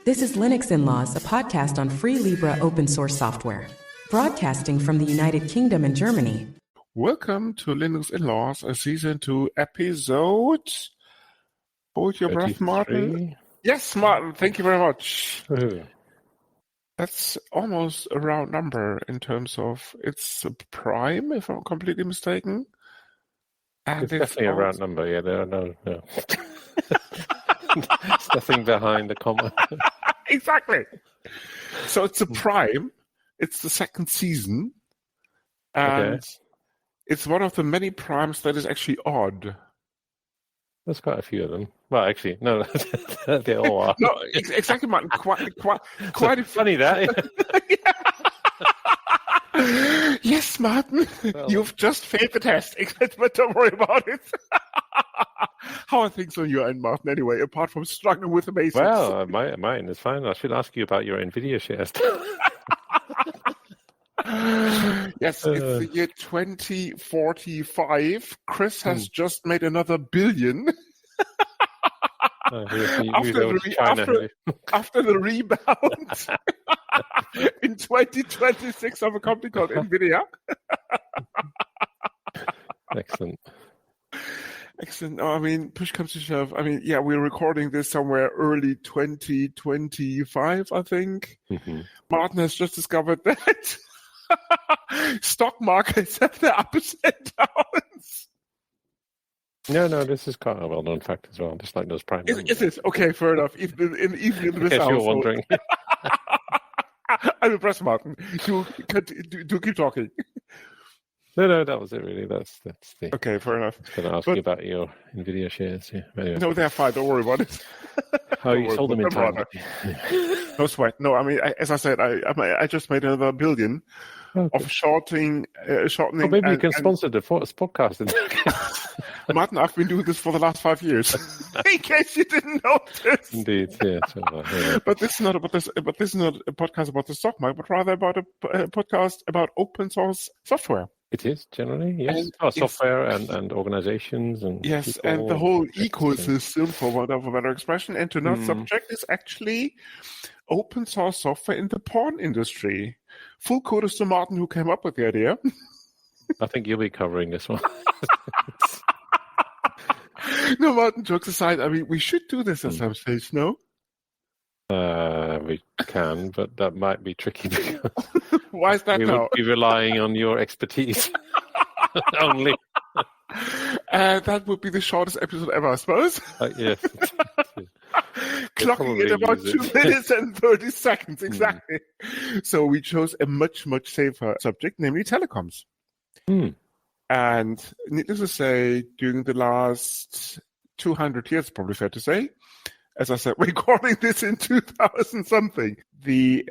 This is Linux In-Laws, a podcast on free Libre open source software, broadcasting from the United Kingdom and Germany. Welcome to Linux In-Laws, a season 2 episode. Hold your breath, Martin. Yes, Martin, thank you very much. That's almost a round number in terms of it's a prime, if I'm completely mistaken. And it's definitely a round number, yeah. There are no. There's nothing behind the comma. Exactly. So it's a prime. It's the second season. And it's one of the many primes that is actually odd. There's quite a few of them. Well, actually, no, they all are. No, exactly, Martin. Quite funny that. Yes, Martin. Well, you've just failed the test. But don't worry about it. How are things on your end, Martin, anyway, apart from struggling with the basics? Well, mine is fine. I should ask you about your NVIDIA shares. Yes, it's the year 2045. Chris has just made another billion. After the rebound in 2026 of a company called NVIDIA. Excellent. No, I mean, push comes to shove. I mean, yeah, we're recording this somewhere early 2025, I think. Mm-hmm. Martin has just discovered that stock markets have their ups and downs. No, this is quite a well-known fact as well, just like those prime numbers. Is it? Okay, fair enough. Even in this household. You're wondering. I'm impressed, Martin. Do keep talking. No, that was it really. That's the... Okay, fair enough. I was going to ask you about your NVIDIA shares. Yeah. Anyway. No, they're fine. Don't worry about it. You sold them in time. No sweat. No, I mean, as I said, I just made another billion of shortening. Maybe you can sponsor the podcast. Martin, I've been doing this for the last 5 years. In case you didn't notice. Indeed, yeah. But this is not about this. But this is not a podcast about the stock market, but rather about a podcast about open source software. It is generally, yes. Software and organizations and yes, people, and the whole ecosystem, for want of a better expression. And tonight's subject is actually open source software in the porn industry. Full kudos to Martin, who came up with the idea. I think you'll be covering this one. No, Martin, jokes aside, I mean, we should do this at some stage, no? We can, but that might be tricky. Why is that we now? would be relying on your expertise only. That would be the shortest episode ever, I suppose. Yes. Clocking at about 2 minutes and 30 seconds, exactly. So we chose a much, much safer subject, namely telecoms. And needless to say, during the last 200 years, probably fair to say, as I said, we're recording this in 2000-something, the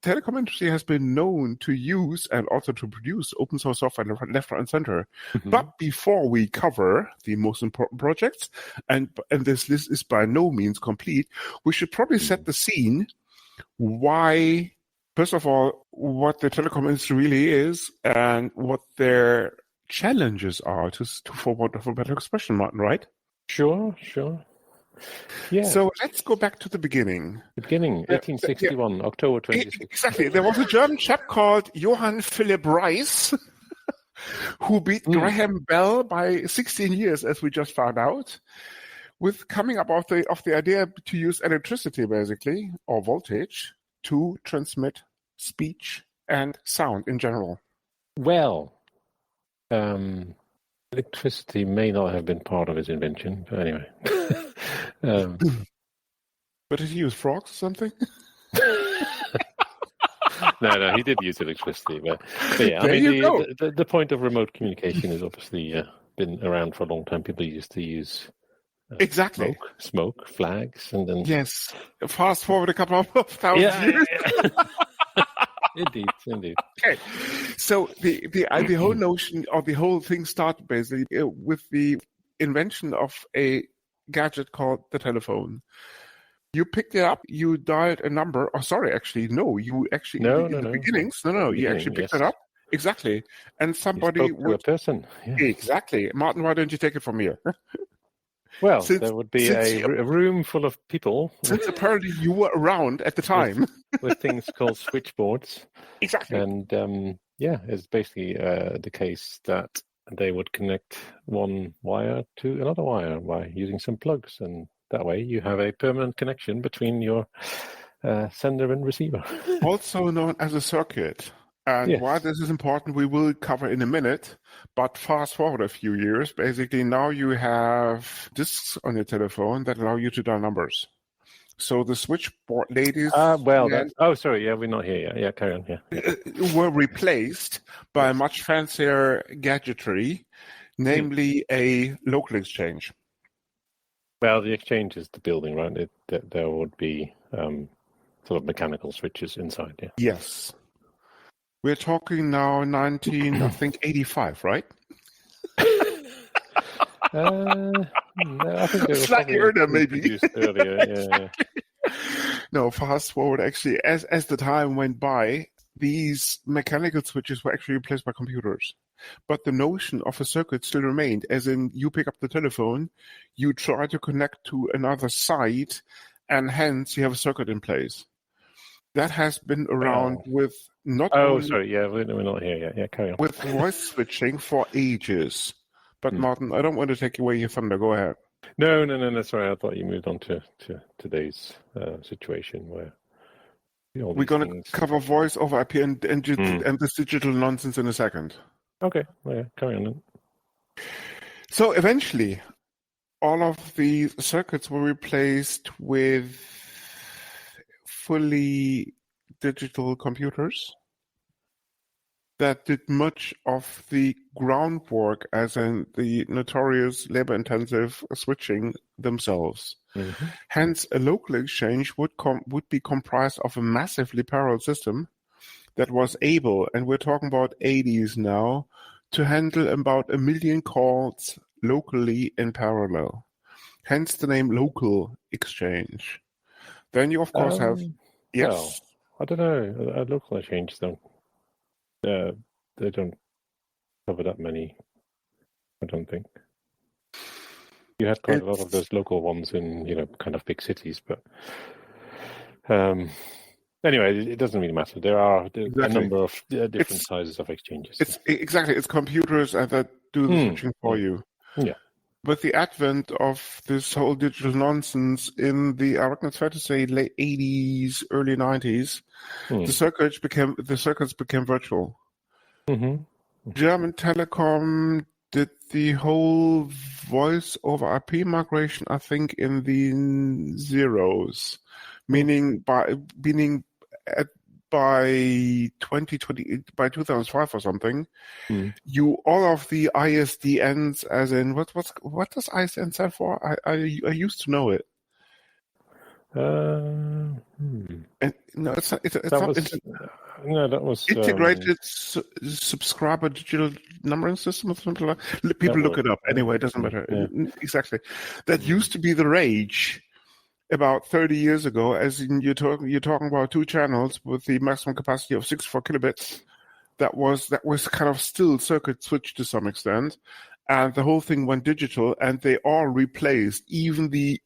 telecom industry has been known to use and also to produce open source software left, right, and center. Mm-hmm. But before we cover the most important projects, and this list is by no means complete, we should probably set the scene why, first of all, what the telecom industry really is and what their challenges are, for want of a better expression, Martin, right? Sure. Yeah. So let's go back to the beginning. 1861, October 26th. Exactly. There was a German chap called Johann Philipp Reis who beat Graham Bell by 16 years, as we just found out, with coming up of the idea to use electricity, basically, or voltage, to transmit speech and sound in general. Well, electricity may not have been part of his invention, but anyway. But did he use frogs or something? No, he did use electricity. But yeah, I mean, the point of remote communication has obviously been around for a long time. People used to use exactly smoke, flags, and then... Yes, fast forward a couple of thousand years. Yeah. Indeed. Okay, so the whole notion or the whole thing started basically with the invention of a gadget called the telephone. You picked it up, you dialed a number. Oh, sorry, actually, no. You actually in the beginnings. No. You actually picked it up. Exactly, and somebody would. To a person. Yeah. Exactly, Martin. Why don't you take it from here? Well, there would be a room full of people. Since apparently you were around at the time. With things called switchboards. Exactly. And it's basically the case that they would connect one wire to another wire by using some plugs. And that way you have a permanent connection between your sender and receiver. Also known as a circuit. And why this is important, we will cover in a minute. But fast forward a few years, basically now you have discs on your telephone that allow you to dial numbers. So the switchboard ladies... we're not here yet. Yeah, carry on. Yeah. Were replaced by a much fancier gadgetry, namely a local exchange. Well, the exchange is the building, right? There would be sort of mechanical switches inside, yeah. Yes. We're talking now 85, right? I think they were slightly earlier, maybe. Earlier, yeah. No, fast forward. Actually, as the time went by, these mechanical switches were actually replaced by computers. But the notion of a circuit still remained, as in you pick up the telephone, you try to connect to another site, and hence you have a circuit in place. That has been around with not only... we're not here yet. Yeah, carry on. With voice switching for ages. But Martin, I don't want to take away your thunder. Go ahead. No, that's right. I thought you moved on to today's situation where... We're going to cover voice over IP and this digital nonsense in a second. Okay, well, carry on then. So eventually, all of the circuits were replaced with fully digital computers that did much of the groundwork, as in the notorious labor-intensive switching themselves. Mm-hmm. Hence, a local exchange would be comprised of a massively parallel system that was able, and we're talking about 80s now, to handle about 1 million calls locally in parallel. Hence the name local exchange. Then you, of course, have... Yes? Well, I don't know. A local exchange, though. They don't cover that many, I don't think. You had quite a lot of those local ones in, kind of big cities, but anyway, it doesn't really matter. There are a number of different sizes of exchanges. It's computers that do the switching for you. Yeah. With the advent of this whole digital nonsense in the, I reckon it's fair to say, late 80s, early 90s, the circuits became virtual. Mm-hmm. German Telekom did the whole voice over IP migration, I think, in the zeros, meaning by 2020, by 2005 or something, all of the ISDNs, as in what does ISDN stand for? I used to know it. And, no, it's not. That was integrated subscriber digital numbering system or something like that. People look it up anyway. It doesn't matter. Yeah. Exactly. That used to be the rage about 30 years ago, as in you're talking about two channels with the maximum capacity of 64 kilobits. That was kind of still circuit switched to some extent, and the whole thing went digital, and they all replaced even the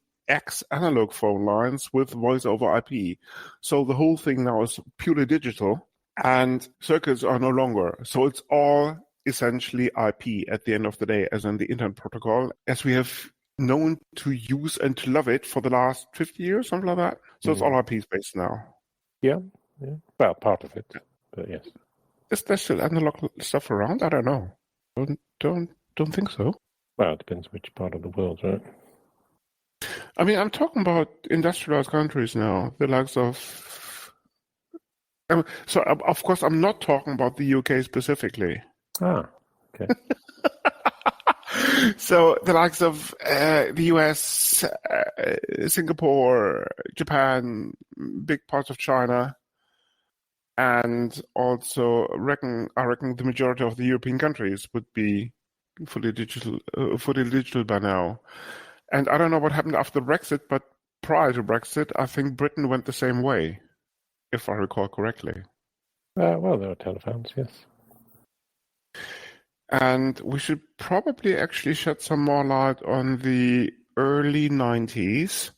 analog phone lines with voice over IP. So the whole thing now is purely digital, and circuits are no longer. So it's all essentially IP at the end of the day, as in the internet protocol, as we have known to use and to love it for the last 50 years, something like that. So it's all IP space now. Yeah. Well, part of it, but yes. Is there still analog stuff around? I don't know. Don't think so. Well, it depends which part of the world, right? I mean, I'm talking about industrialized countries now, the likes of... So, of course, I'm not talking about the UK specifically. Ah, okay. So, the likes of the US, Singapore, Japan, big parts of China, and also I reckon the majority of the European countries would be fully digital by now. And I don't know what happened after Brexit, but prior to Brexit, I think Britain went the same way, if I recall correctly. Well, there are telephones, yes. And we should probably actually shed some more light on the early 90s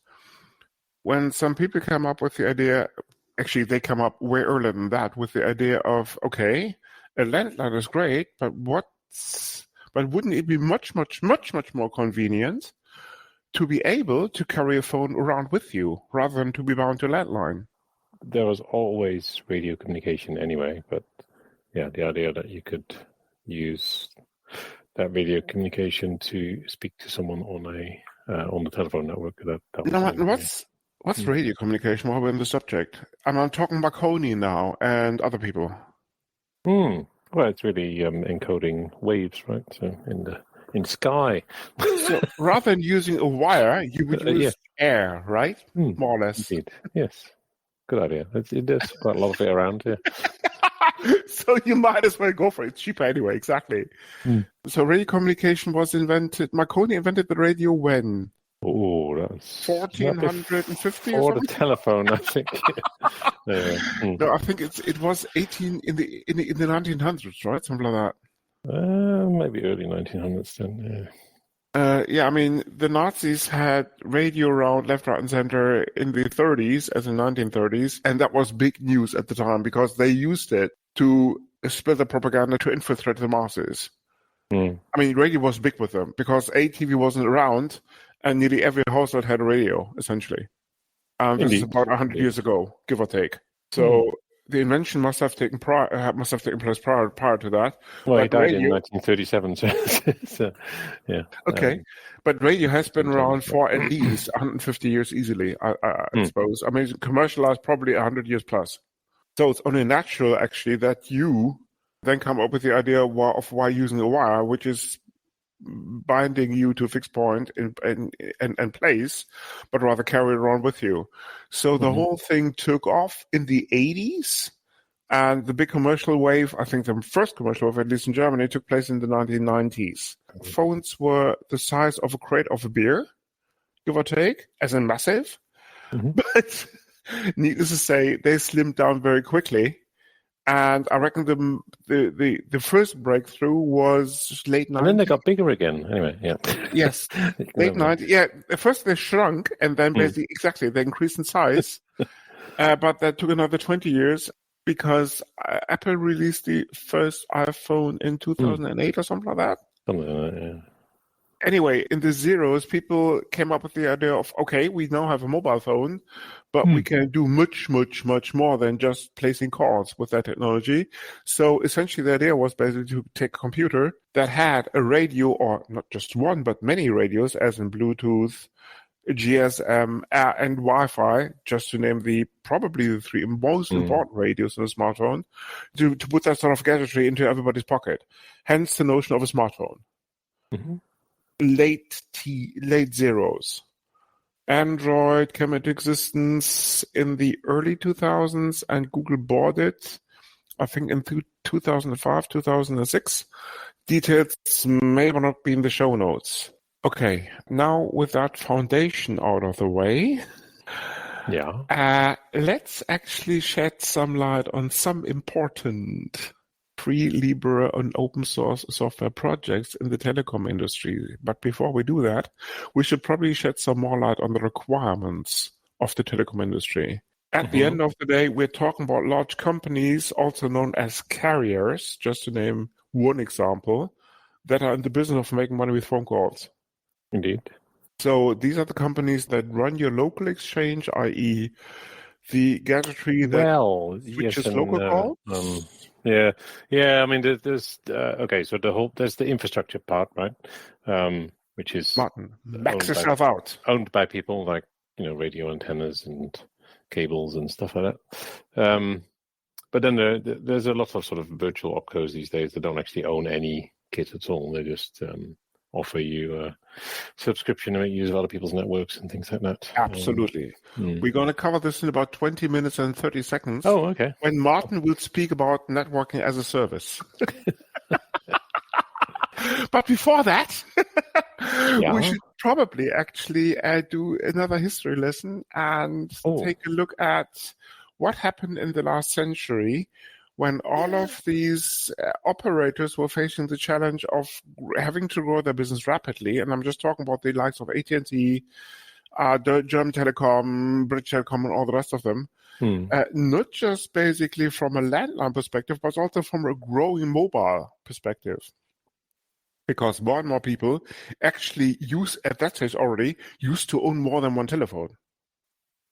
when some people came up with the idea. Actually, they come up way earlier than that with the idea of, okay, a landline is great, but wouldn't it be much, much, much, much more convenient to be able to carry a phone around with you rather than to be bound to a landline? There was always radio communication anyway, but yeah, the idea that you could use that radio communication to speak to someone on the telephone network. What's radio communication while we're on the subject? I'm talking Marconi now and other people. Well, it's really encoding waves, right? So in sky. So rather than using a wire, you would use air, right? More or less. Indeed. Yes. Good idea. There's quite a lot of it around here. So you might as well go for it. It's cheaper anyway, exactly. So radio communication was invented. Marconi invented the radio when? Oh, that's 1450 or or the something? telephone, I think. No, I think it was 18 in the 1900s, right? Something like that. Maybe early 1900s then. I mean, the Nazis had radio around left, right, and center in the 30s, as in 1930s, and that was big news at the time because they used it to spread the propaganda to infiltrate the masses. I mean, radio was big with them because TV wasn't around, and nearly every household had a radio, essentially. This is about 100 years ago, give or take. So the invention must have taken place prior to that. Well, he died in 1937, so yeah. Okay, but radio has been around for at least 150 years easily, I suppose. I mean, commercialized probably 100 years plus. So it's only natural, actually, that you then come up with the idea of why using a wire, which is binding you to a fixed point and place, but rather carry it around with you. So the whole thing took off in the 80s, and the big commercial wave, I think the first commercial wave, at least in Germany, took place in the 1990s. Phones were the size of a crate of a beer, give or take, as in massive. But needless to say, they slimmed down very quickly. And I reckon the first breakthrough was late 90s. And then they got bigger again. Anyway, yeah. Yes, late 90s. Yeah, at first they shrunk, and then basically, exactly, they increased in size. But that took another 20 years because Apple released the first iPhone in 2008 or something like that. Something like that, yeah. Anyway, in the zeros, people came up with the idea of, okay, we now have a mobile phone, but we can do much, much, much more than just placing calls with that technology. So essentially the idea was basically to take a computer that had a radio, or not just one, but many radios, as in Bluetooth, GSM, and Wi-Fi, just to name probably the three most important radios in a smartphone, to put that sort of gadgetry into everybody's pocket. Hence the notion of a smartphone. Late zeros. Android came into existence in the early 2000s, and Google bought it, I think, in 2005, 2006. Details may or not be in the show notes. Okay, now with that foundation out of the way, let's actually shed some light on some important free, Libre, and open source software projects in the telecom industry. But before we do that, we should probably shed some more light on the requirements of the telecom industry. At the end of the day, we're talking about large companies, also known as carriers, just to name one example, that are in the business of making money with phone calls. Indeed. So these are the companies that run your local exchange, i.e. the gadgetry that switches local calls. Yeah. I mean, there's okay. So there's the infrastructure part, right? Which is Martin, max yourself out. Owned by people like radio antennas and cables and stuff like that. But then there's a lot of sort of virtual opcos these days that don't actually own any kit at all. They just offer you a subscription to make use of other people's networks and things like that. Absolutely. We're going to cover this in about 20 minutes and 30 seconds. Oh, okay. When Martin will speak about networking as a service. But before that, we should probably actually do another history lesson and take a look at what happened in the last century when all of these operators were facing the challenge of having to grow their business rapidly. And I'm just talking about the likes of AT&T, German Telecom, British Telecom, and all the rest of them. Not just basically from a landline perspective, but also from a growing mobile perspective. Because more and more people actually at that stage already, used to own more than one telephone.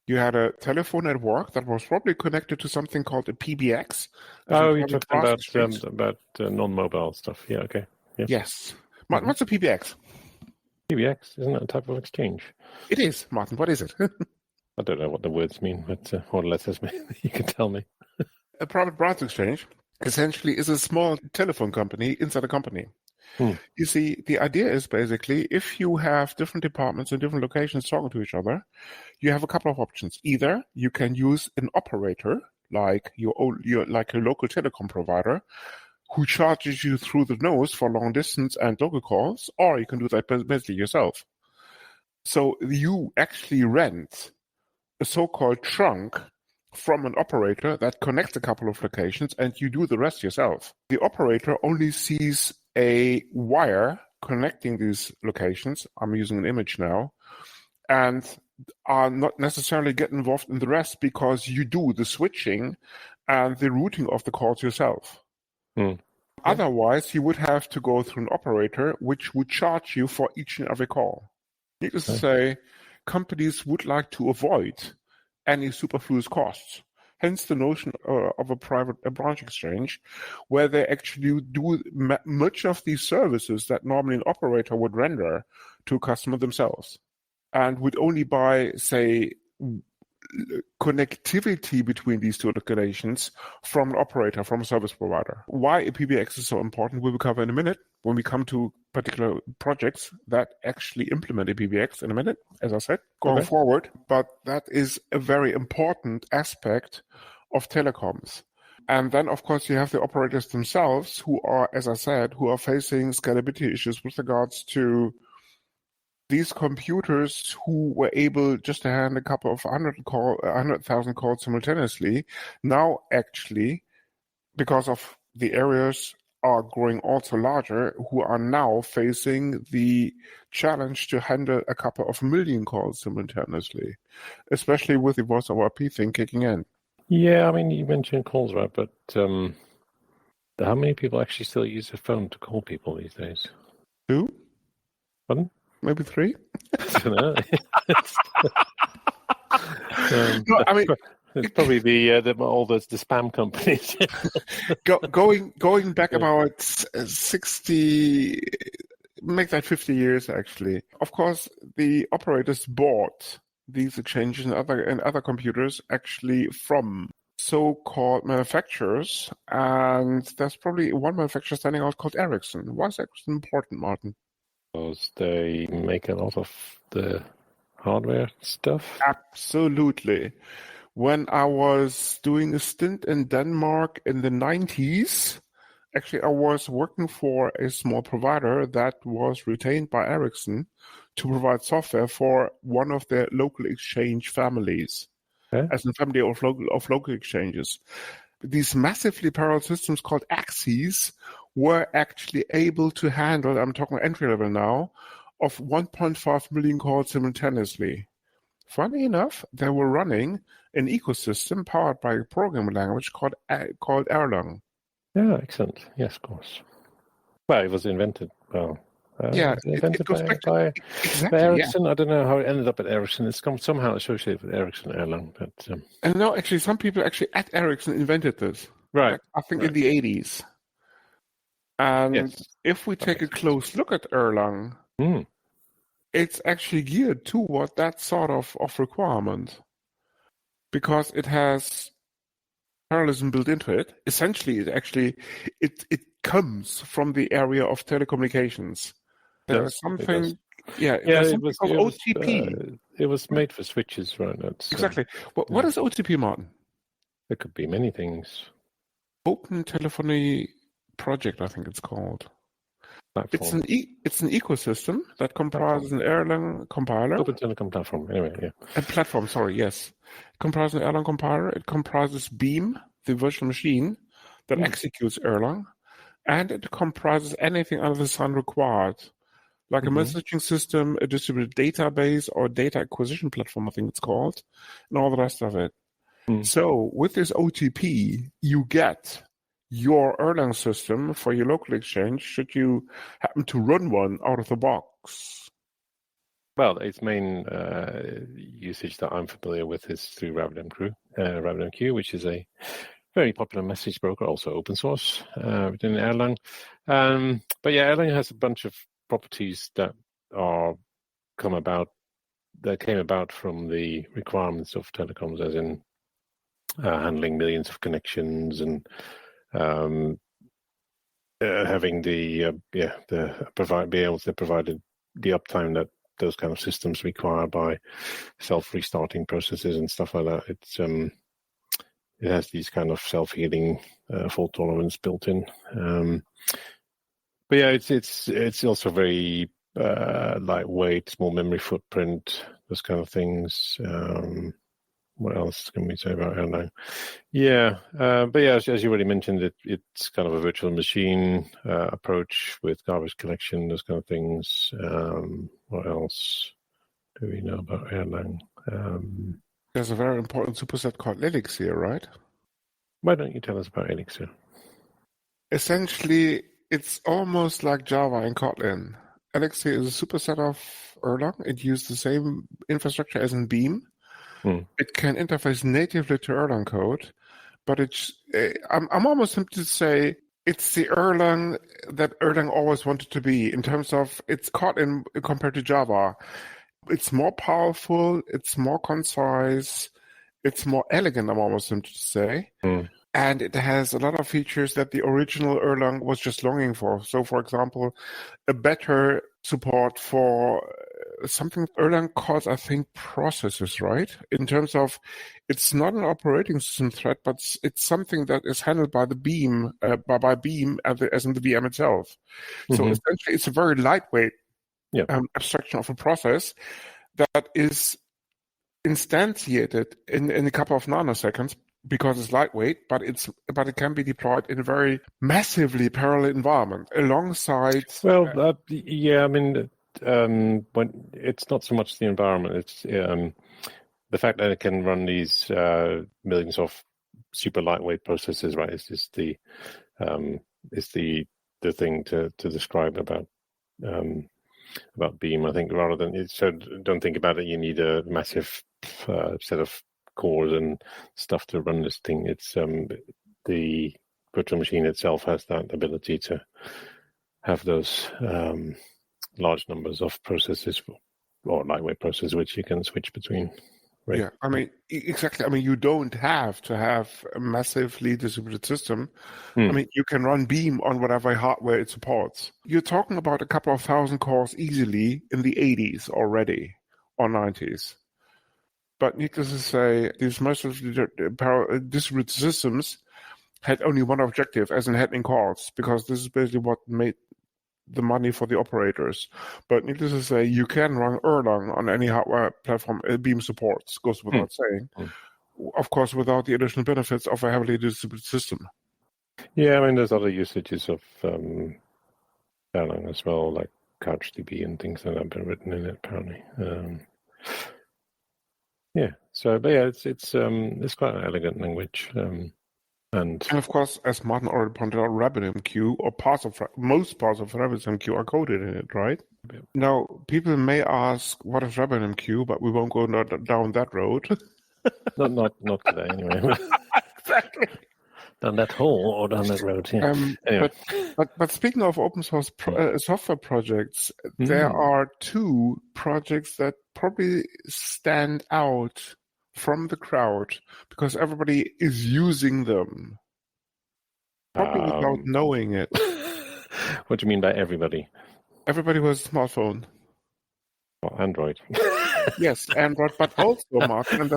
You had a telephone at work that was probably connected to something called a PBX. Oh, you're talking about non-mobile stuff. Yeah, okay. Yes. Yes. Martin, what's a PBX? PBX, isn't that a type of exchange? It is, Martin. What is it? I don't know what the words mean, but what letters mean. You can tell me. A private branch exchange essentially is a small telephone company inside a company. You see, the idea is basically if you have different departments in different locations talking to each other, you have a couple of options. Either you can use an operator like your local telecom provider who charges you through the nose for long distance and local calls, or you can do that basically yourself. So you actually rent a so-called trunk from an operator that connects a couple of locations, and you do the rest yourself. The operator only sees a wire connecting these locations. I'm using an image now, and are not necessarily get involved in the rest because you do the switching and the routing of the calls yourself. Otherwise, you would have to go through an operator which would charge you for each and every call. Needless to say, companies would like to avoid any superfluous costs. Hence the notion of a branch exchange, where they actually do much of these services that normally an operator would render to a customer themselves, and would only buy, say, connectivity between these two locations from an operator, from a service provider. Why a PBX is so important, we will cover in a minute when we come to particular projects that actually implement a PBX in a minute, as I said, going forward. But that is a very important aspect of telecoms. And then, of course, you have the operators themselves who are, as I said, who are facing scalability issues with regards to these computers who were able just to handle a couple of 100,000 calls simultaneously, now actually, because of the areas are growing also larger, who are now facing the challenge to handle a couple of million calls simultaneously, especially with the voice over IP thing kicking in. Yeah, I mean, you mentioned calls, right? But how many people actually still use a phone to call people these days? 2? Pardon? Maybe 3? I don't know. No, I mean, it's probably all the spam companies. going back about 60, make that 50 years actually. Of course, the operators bought these exchanges and other computers actually from so-called manufacturers, and there's probably one manufacturer standing out called Ericsson. Why is Ericsson important, Martin? Because they make a lot of the hardware stuff. Absolutely. When I was doing a stint in Denmark in the 90s, actually I was working for a small provider that was retained by Ericsson to provide software for one of their local exchange families, as a family of local exchanges. These massively parallel systems called Axes were actually able to handle, I'm talking entry level now, of 1.5 million calls simultaneously. Funny enough, they were running an ecosystem powered by a programming language called Erlang. Yeah, excellent. Yes, of course. Well, it was invented. Well, it goes back by Ericsson. Yeah. I don't know how it ended up at Ericsson. It's somehow associated with Ericsson Erlang. But, and no, actually, some people actually at Ericsson invented this. Right. I think in the 80s. And if we take a close look at Erlang, it's actually geared toward that sort of requirement, because it has parallelism built into it. Essentially, it comes from the area of telecommunications. There's something, it was OTP. It was made for switches, right? Exactly. What is OTP, Martin? It could be many things. Open Telephony Project, I think it's called. Platform. It's an ecosystem that comprises an Erlang compiler. Open Telecom platform, anyway, yeah. A platform, sorry, yes. It comprises an Erlang compiler. It comprises Beam, the virtual machine that executes Erlang, and it comprises anything under the sun required, like a messaging system, a distributed database, or data acquisition platform, I think it's called, and all the rest of it. So with this OTP, you get your Erlang system for your local exchange should you happen to run one out of the box. Well, its main usage that I'm familiar with is through RabbitMQ, which is a very popular message broker, also open source within Erlang. But yeah, Erlang has a bunch of properties that came about from the requirements of telecoms, as in handling millions of connections and having be able to provide the uptime that those kind of systems require by self-restarting processes and stuff like that. It has these kind of self-healing fault tolerance built in. But yeah, it's also very lightweight, small memory footprint, those kind of things. What else can we say about Erlang? Yeah, but yeah, as you already mentioned, it's kind of a virtual machine approach with garbage collection, those kind of things. What else do we know about Erlang? There's a very important superset called Elixir, right? Why don't you tell us about Elixir? Essentially, it's almost like Java and Kotlin. Elixir is a superset of Erlang. It uses the same infrastructure as in Beam. It can interface natively to Erlang code, but I'm almost tempted to say it's the Erlang that Erlang always wanted to be in terms of its Kotlin compared to Java. It's more powerful, it's more concise, it's more elegant, I'm almost tempted to say. And it has a lot of features that the original Erlang was just longing for. So, for example, a better support for something Erlang calls, I think, processes, right? In terms of, it's not an operating system thread, but it's something that is handled by the Beam, by Beam as in the VM itself. So essentially, it's a very lightweight abstraction of a process that is instantiated in a couple of nanoseconds because it's lightweight, but it can be deployed in a very massively parallel environment alongside. Well, yeah, I mean, when it's not so much the environment; it's the fact that it can run these millions of super lightweight processes. Right? It's just the thing to describe about Beam. I think rather than so, don't think about it. You need a massive set of cores and stuff to run this thing. It's the virtual machine itself has that ability to have those large numbers of processes or lightweight processes which you can switch between. Right? Yeah, I mean, exactly. I mean, you don't have to have a massively distributed system. I mean, you can run Beam on whatever hardware it supports. You're talking about a couple of thousand cores easily in the 80s already, or 90s. But needless to say, these most of the distributed systems had only one objective, as in handling calls, because this is basically what made the money for the operators. But needless to say, you can run Erlang on any hardware platform Beam supports, goes without saying. Of course, without the additional benefits of a heavily distributed system. Yeah, I mean, there's other usages of Erlang as well, like CouchDB and things that have been written in it, apparently. Yeah, so, but yeah, it's quite an elegant language. And of course, as Martin already pointed out, RabbitMQ, or most parts of RabbitMQ are coded in it, right? Yeah. Now, people may ask, what is RabbitMQ? But we won't go down that road. not today, anyway. Exactly. Down that hole or down that road, yeah. Anyway. But speaking of open source software projects, there are two projects that probably stand out from the crowd because everybody is using them, probably without knowing it. What do you mean by everybody? Everybody who has a smartphone. Well, Android. Yes, Android, but also, Martin,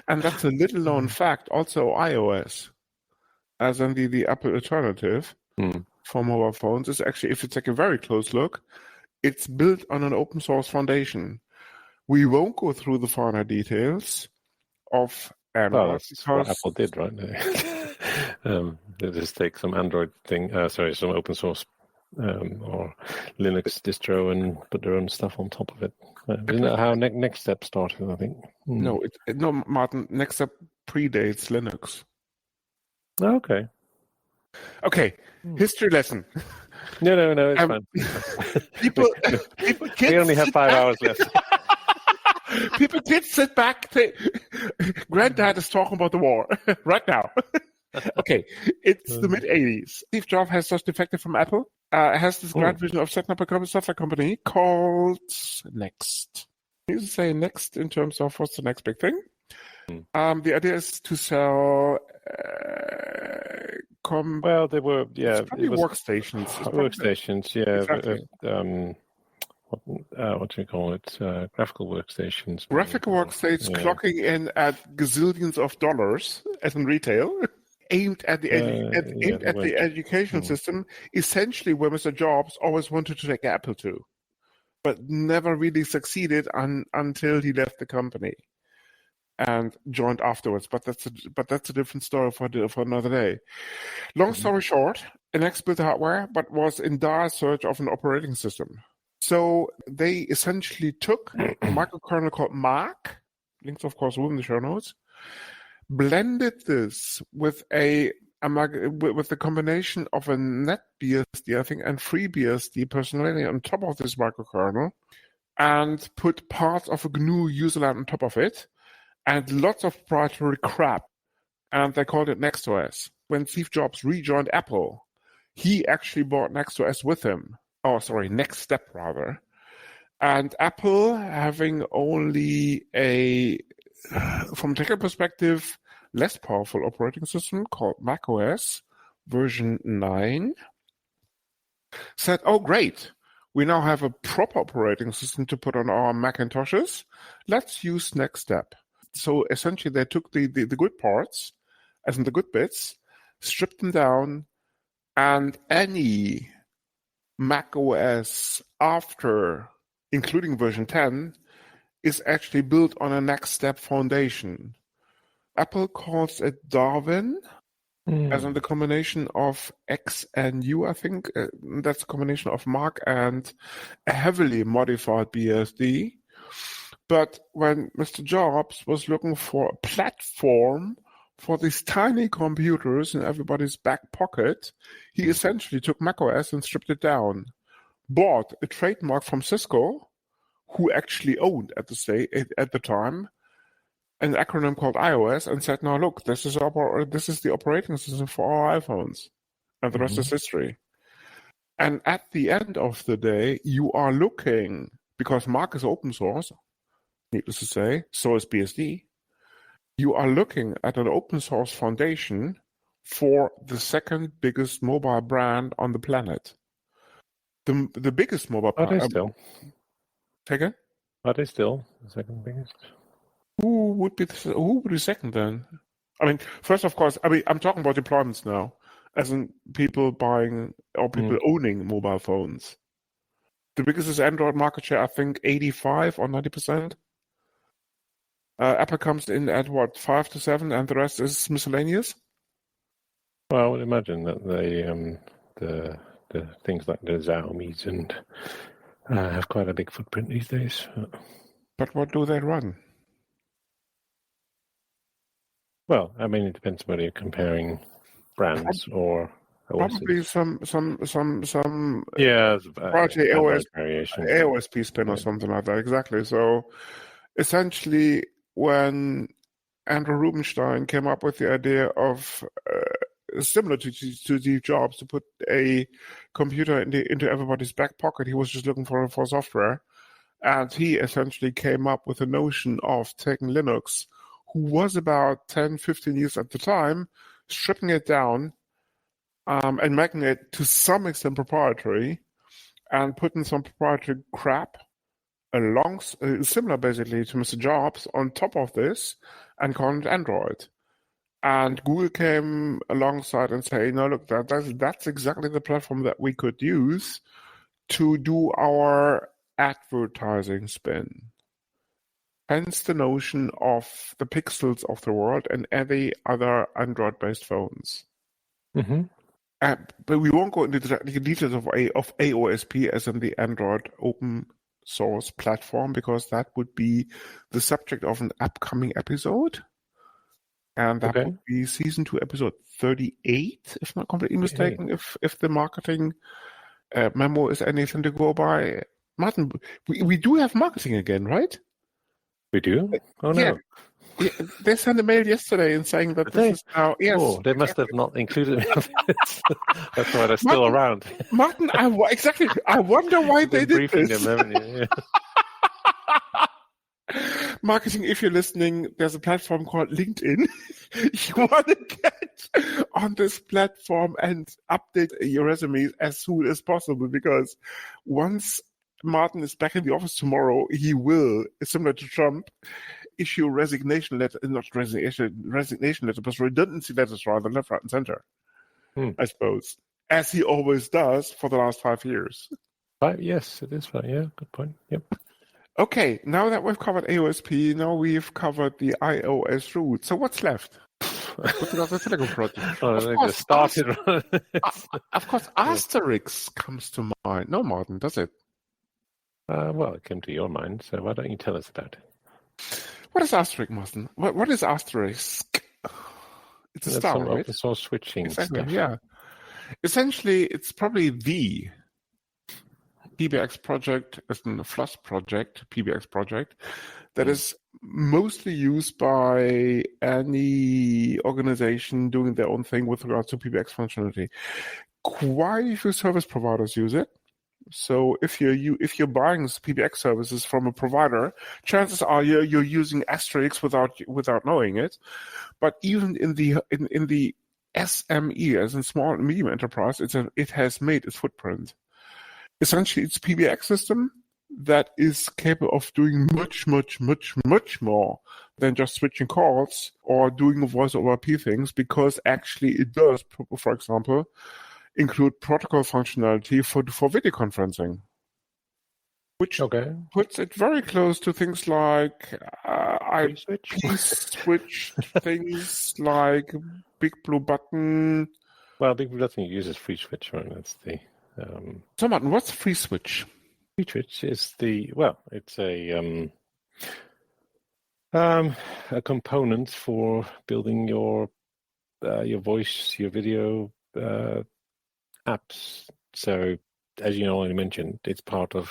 and that's a little known fact, also iOS, as in the Apple alternative for mobile phones, is actually, if you take a very close look, it's built on an open source foundation. We won't go through the finer details of Android. Well, that's what Apple did, right? They just take some Android thing, some open source or Linux distro and put their own stuff on top of it. Isn't that how Next Step started, I think? No, Martin, Next Step predates Linux. Oh, okay. Okay, history lesson. No, it's fine. People, we only have 5 hours left. People, kids, sit back. Granddad is talking about the war right now. Okay, it's the mid-'80s. Steve Jobs has just defected from Apple. Has this grand vision of setting up a software company called Next. You say Next in terms of what's the next big thing. The idea is to sell. Well, they were workstations. Workstations, yeah. Exactly. What do you call it? Graphical workstations. Graphical workstations clocking in at gazillions of dollars as in retail, aimed at the education system, essentially where Mr. Jobs always wanted to take Apple to, but never really succeeded until he left the company and joined afterwards. But that's a different story for another day. Long story short, NX built the hardware, but was in dire search of an operating system. So they essentially took a microkernel called Mark, links of course will in the show notes, blended this with the combination of a NetBSD, I think, and FreeBSD personality on top of this microkernel, and put parts of a GNU userland on top of it, and lots of proprietary crap, and they called it NextOS. When Steve Jobs rejoined Apple, he actually brought NextOS with him. Next Step rather. And Apple, having only from a technical perspective, less powerful operating system called macOS version 9, said, oh great, we now have a proper operating system to put on our Macintoshes. Let's use Next Step. So essentially they took the good parts, as in the good bits, stripped them down, and any Mac OS after, including version 10, is actually built on a Next Step foundation. Apple calls it Darwin, as in the combination of X and U, I think. That's a combination of Mark and a heavily modified BSD. But when Mr. Jobs was looking for a platform for these tiny computers in everybody's back pocket, he essentially took macOS and stripped it down, bought a trademark from Cisco, who actually owned at the time an acronym called iOS, and said, "Now look, this is the operating system for our iPhones," and the rest is history. And at the end of the day, you are looking, because Mark is open source, needless to say, so is BSD. You are looking at an open source foundation for the second biggest mobile brand on the planet. The biggest mobile brand. Are they still? Take it? Are they still the second biggest? Who would be second then? I mean, first, of course, I'm talking about deployments now, as in people buying or people owning mobile phones. The biggest is Android market share, I think 85 or 90%. Apple comes in at 5 to 7, and the rest is miscellaneous. Well, I would imagine that the things like the Xiaomi's and have quite a big footprint these days. But what do they run? Well, I mean, it depends whether you're comparing brands or OSs. Probably some proprietary AOSP spin or something like that. Exactly. So essentially, when Andrew Rubinstein came up with the idea of similar to Steve Jobs to put a computer into everybody's back pocket, he was just looking for software, and he essentially came up with the notion of taking Linux, who was about 10, 15 years at the time, stripping it down and making it to some extent proprietary, and putting some proprietary crap similar basically to Mr. Jobs on top of this, and calling it Android. And Google came alongside and say, no, look, that's exactly the platform that we could use to do our advertising spin. Hence the notion of the Pixels of the world and any other Android-based phones. Mm-hmm. But we won't go into the technical details of AOSP as in the Android open source platform, because that would be the subject of an upcoming episode. And that would be season 2, episode 38, if not completely mistaken, if the marketing memo is anything to go by. Martin, we do have marketing again, right? We do? Oh, no. Yeah, they sent a mail yesterday and saying that this is now... Yes. Oh, they must have not included me. That's why they're still around. Martin, exactly. I wonder why they did this. Them, Marketing, if you're listening, there's a platform called LinkedIn. You want to get on this platform and update your resumes as soon as possible, because once Martin is back in the office tomorrow, he will, similar to Trump, issue resignation letter, but redundancy letters rather, left, right, and center, I suppose, as he always does for the last 5 years. Yes, it is right. Yeah, good point. Yep. Okay, now that we've covered AOSP, now we've covered the iOS root. So what's left? What's the Telegram project? Of course, Asterix comes to mind. No, Martin, does it? Well, it came to your mind, so why don't you tell us about it? What is Asterix, Martin? What is Asterix? It's a star, right? Open source switching exactly, stuff. Yeah. Essentially, it's probably the PBX project, as in the FLOSS project, PBX project, that is mostly used by any organization doing their own thing with regards to PBX functionality. Quite a few service providers use it. So if you're buying PBX services from a provider, chances are you're using Asterix without knowing it. But even in the SME, as in small and medium enterprise, it has made its footprint. Essentially, it's a PBX system that is capable of doing much, much, much, much more than just switching calls or doing voice over IP things, because actually it does, for example, include protocol functionality for video conferencing, which puts it very close to things like IP switch things like Big Blue Button. Well, Big Blue Button uses FreeSwitch, right? That's the... So, Martin, what's FreeSwitch? FreeSwitch is it's a component for building your voice, your video apps. So, as you already mentioned, it's part of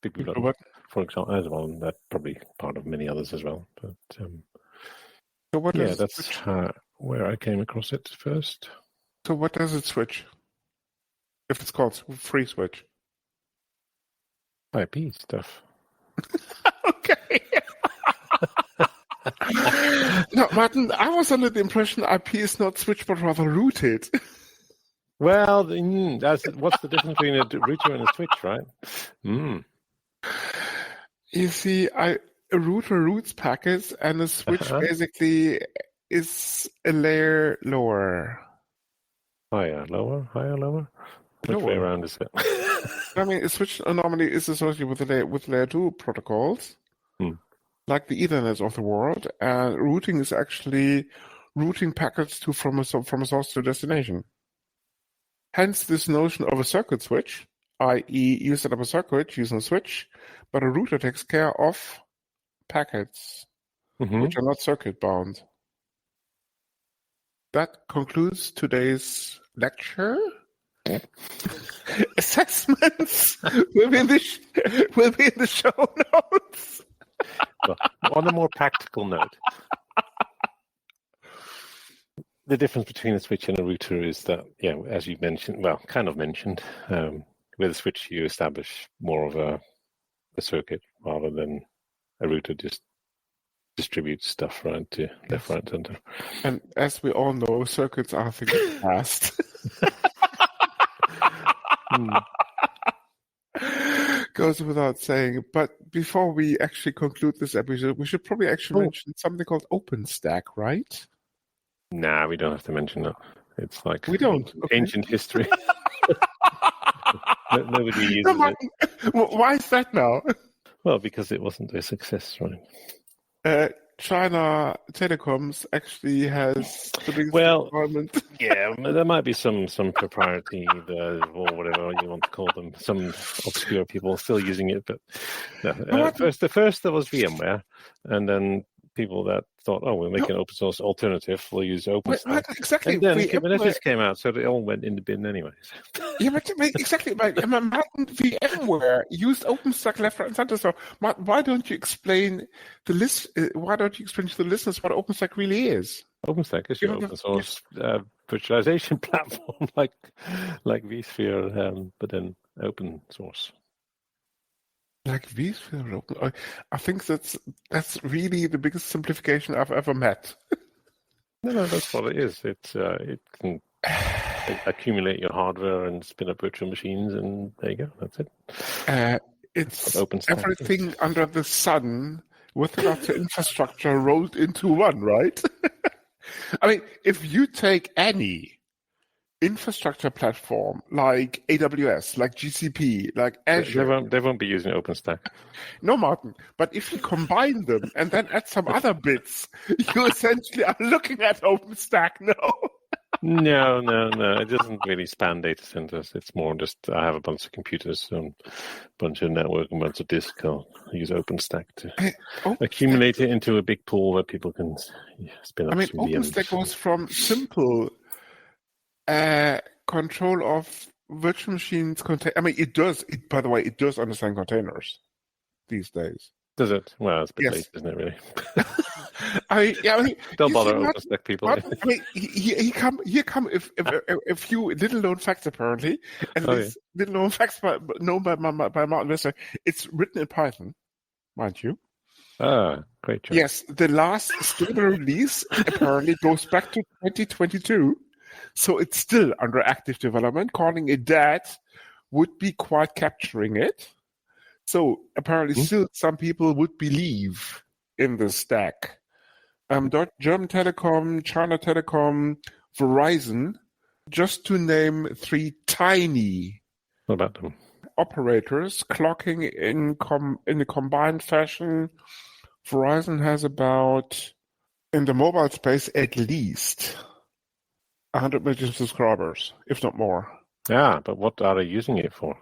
Big Blue Button, for example, as well. That's probably part of many others as well. But that's where I came across it first. So, what does it switch? If it's called FreeSwitch. IP stuff. Okay. No, Martin, I was under the impression IP is not switched but rather rooted. Well, what's the difference between a router and a switch, right? You see, a router routes packets, and a switch basically is a layer lower. Higher, lower? Which way around is it? I mean, a switch normally is associated with layer 2 protocols, like the Ethernet of the world, and routing is actually routing packets from a source to a destination. Hence, this notion of a circuit switch, i.e., you set up a circuit using a switch, but a router takes care of packets, which are not circuit bound. That concludes today's lecture. Assessments will be in the show notes. Well, on a more practical note, the difference between a switch and a router is that, as you mentioned, with a switch you establish more of a circuit rather than a router just distributes stuff right to left, right, center. And as we all know, circuits are things of the past. Goes without saying. But before we actually conclude this episode, we should probably mention something called OpenStack, right? Nah, we don't have to mention that. It's like we don't. Ancient history. Nobody uses it. Why is that now? Well, because it wasn't a success, right? China Telecoms actually has the biggest Well, deployment. Yeah, there might be some propriety there, or whatever you want to call them. Some obscure people still using it, but no. First there was VMware, and then people that thought, oh, we'll make an open source alternative. We'll use OpenStack. Exactly. And then Kubernetes came out, so they all went in the bin anyways. Yeah, but exactly. Martin, VMware used OpenStack left, right, and center. So, Martin, why don't you explain to the listeners what OpenStack really is? OpenStack is your open source virtualization platform, like vSphere, but then open source. Like vSphere open. I think that's really the biggest simplification I've ever met. No, that's what it is. It can accumulate your hardware and spin up virtual machines, and there you go. That's it. It's everything under the sun with regard to infrastructure rolled into one, right? I mean, if you take any infrastructure platform like AWS, like GCP, like Azure, they won't be using OpenStack. No, Martin. But if you combine them and then add some other bits, you essentially are looking at OpenStack. No. No. It doesn't really span data centers. It's more just I have a bunch of computers, a bunch of network, and a bunch of disk. I'll use OpenStack to accumulate it into a big pool where people can spin up. OpenStack goes from simple control of virtual machines. It does. By the way, it does understand containers these days. Does it? Well, it's a bit late, isn't it? Really. Don't bother OpenStack people. Here come a few little known facts apparently, and little known facts known by Martin Visser. It's written in Python, mind you. Ah, great job. Yes, the last stable release apparently goes back to 2022. So it's still under active development. Calling it that would be quite capturing it. So apparently still some people would believe in the stack. German Telecom, China Telecom, Verizon, just to name three tiny what about them? Operators clocking in a combined fashion. Verizon has about, in the mobile space, at least 100 million subscribers, if not more. Yeah, but what are they using it for?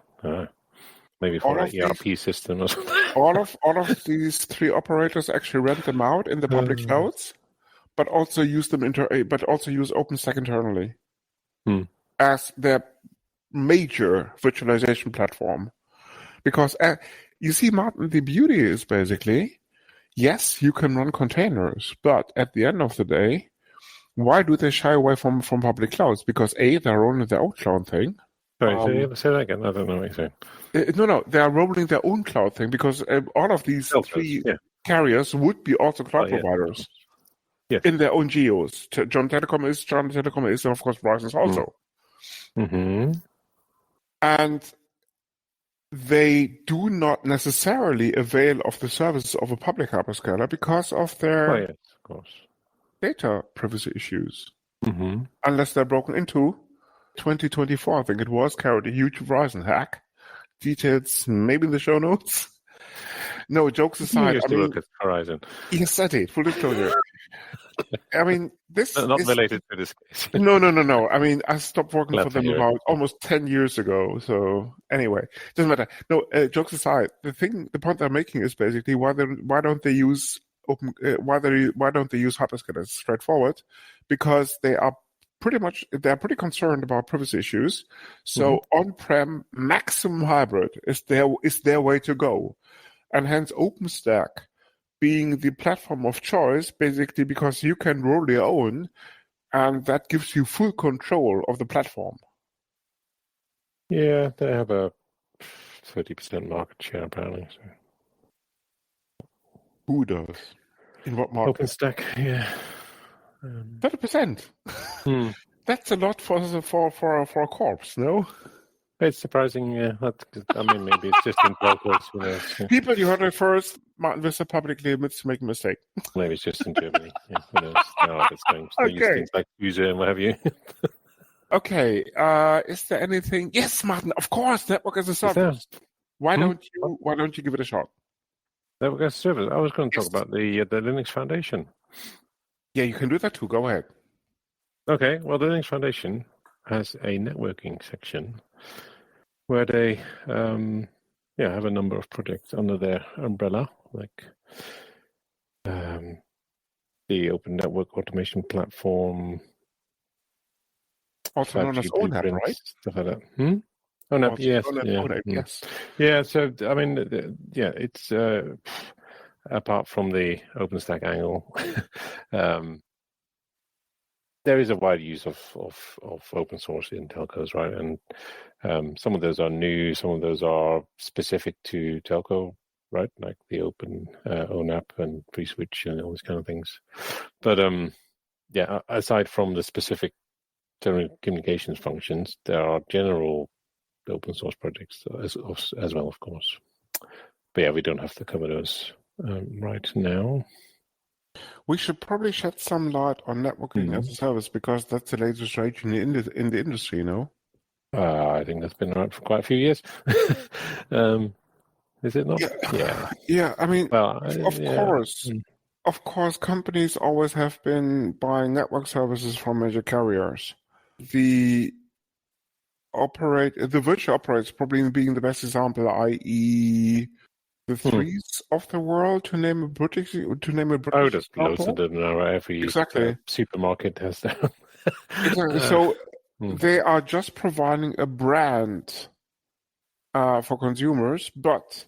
Maybe for an ERP system or something. All of these three operators actually rent them out in the public clouds, but also use OpenStack internally as their major virtualization platform. Because you see, Martin, the beauty is basically, yes, you can run containers, but at the end of the day, why do they shy away from public clouds? Because they're rolling their own cloud thing. Sorry, say that again. I don't know what you're saying. No, they are rolling their own cloud thing because all of these three carriers would be also cloud providers in their own geos. China Telecom is, and of course, Verizon also. Mm-hmm. And they do not necessarily avail of the services of a public hyperscaler because of their data privacy issues. Mm-hmm. Unless they're broken into. 2024, I think it was, carried a huge Verizon hack. Details maybe in the show notes. No, jokes aside. Look at Horizon. Yes, I did. Full disclosure. This not related to this case. No. I stopped working for them about almost 10 years ago. So anyway, doesn't matter. No, jokes aside. The point they're making is basically why don't they use hyperscalers? Straightforward, because they're pretty concerned about privacy issues. So on-prem maximum hybrid is their way to go, and hence OpenStack being the platform of choice, basically because you can roll your own, and that gives you full control of the platform. Yeah, they have a 30% market share apparently. So. Who does? In what market? OpenStack, yeah. 30%. That's a lot for a corpse, no? It's surprising. Yeah, maybe it's just in brokers. People, you heard it first. Martin Visser publicly admits to making a mistake. Maybe it's just in Germany. Who knows? Now it's going to use things like user and what have you. Okay. Is there anything? Yes, Martin. Of course, network as a service. Why don't you give it a shot? Network as a service. I was going to talk about the Linux Foundation. Yeah, you can do that too. Go ahead. Okay, well, the Linux Foundation has a networking section where they have a number of projects under their umbrella, like the Open Network Automation Platform, Also known as 5G ONAP, blueprints, right? stuff like that. ONAP, yes. ONAP, yes. Yeah, so, I mean, it's apart from the OpenStack angle, there is a wide use of open source in telcos, right? And some of those are new, some of those are specific to telco, right? Like the Open ONAP and FreeSwitch and all these kind of things. But aside from the specific telecommunications functions, there are general open source projects as well, of course. But yeah, we don't have to cover those right now. We should probably shed some light on networking as a service because that's the latest rage in the industry, you know? I think that's been around for quite a few years. Is it not? Yeah. I mean, of course, companies always have been buying network services from major carriers. The virtual operators probably being the best example, i.e., the Threes of the world, to name a British. There's loads of them now. Every supermarket has that. Exactly. So they are just providing a brand for consumers, but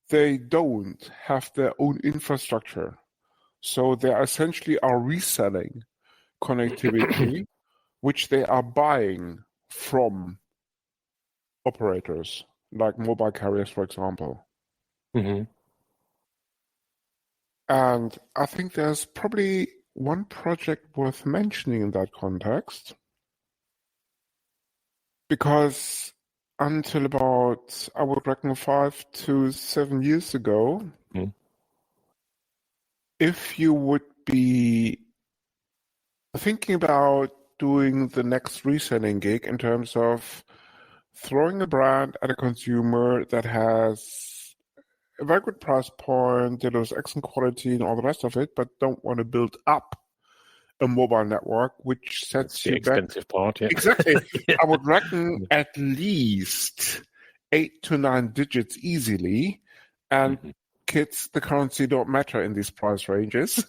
they don't have their own infrastructure. So they essentially are reselling connectivity, which they are buying from operators, like mobile carriers, for example. Mm-hmm. And I think there's probably one project worth mentioning in that context, because until about, I would reckon, 5 to 7 years ago, if you would be thinking about doing the next reselling gig in terms of throwing a brand at a consumer that has a very good price point, delivers excellent quality and all the rest of it, but don't want to build up a mobile network, which sets you back. The expensive part, yeah. Exactly. I would reckon at least 8 to 9 digits easily, and kids, the currency don't matter in these price ranges.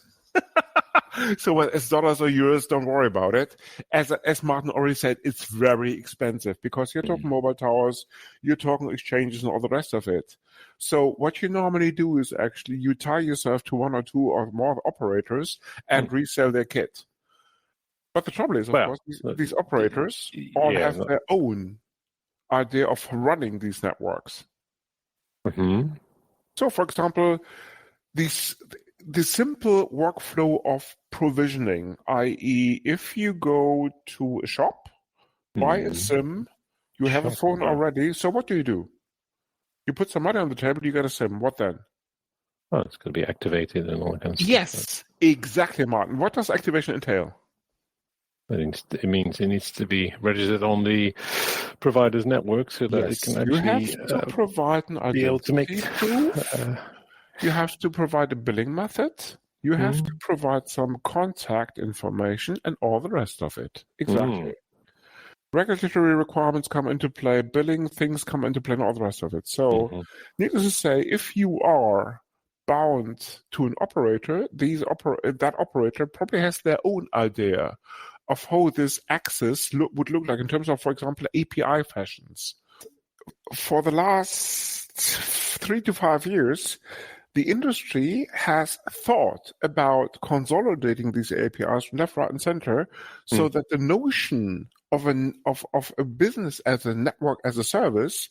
So whether it's dollars or euros, don't worry about it. As Martin already said, it's very expensive because you're talking mobile towers, you're talking exchanges and all the rest of it. So what you normally do is actually you tie yourself to 1 or 2 or more operators and resell their kit. But the trouble is, of course, these operators all have their own idea of running these networks. Mm-hmm. So, for example, the simple workflow of provisioning, i.e., if you go to a shop, buy a SIM, you have a phone already, so what do? You put some money on the table, you get a SIM. What then? Oh, it's going to be activated and all that kind of stuff. Yes, exactly, Martin. What does activation entail? It means it needs to be registered on the provider's network so that it can actually you have to provide an identity be able to make proof. You have to provide a billing method. You have to provide some contact information and all the rest of it. Exactly. Regulatory requirements come into play, billing things come into play, and all the rest of it. So, needless to say, if you are bound to an operator, that operator probably has their own idea of how this access would look like in terms of, for example, API fashions. For the last 3 to 5 years, the industry has thought about consolidating these APIs from left, right, and center, so that the notion of a business as a network as a service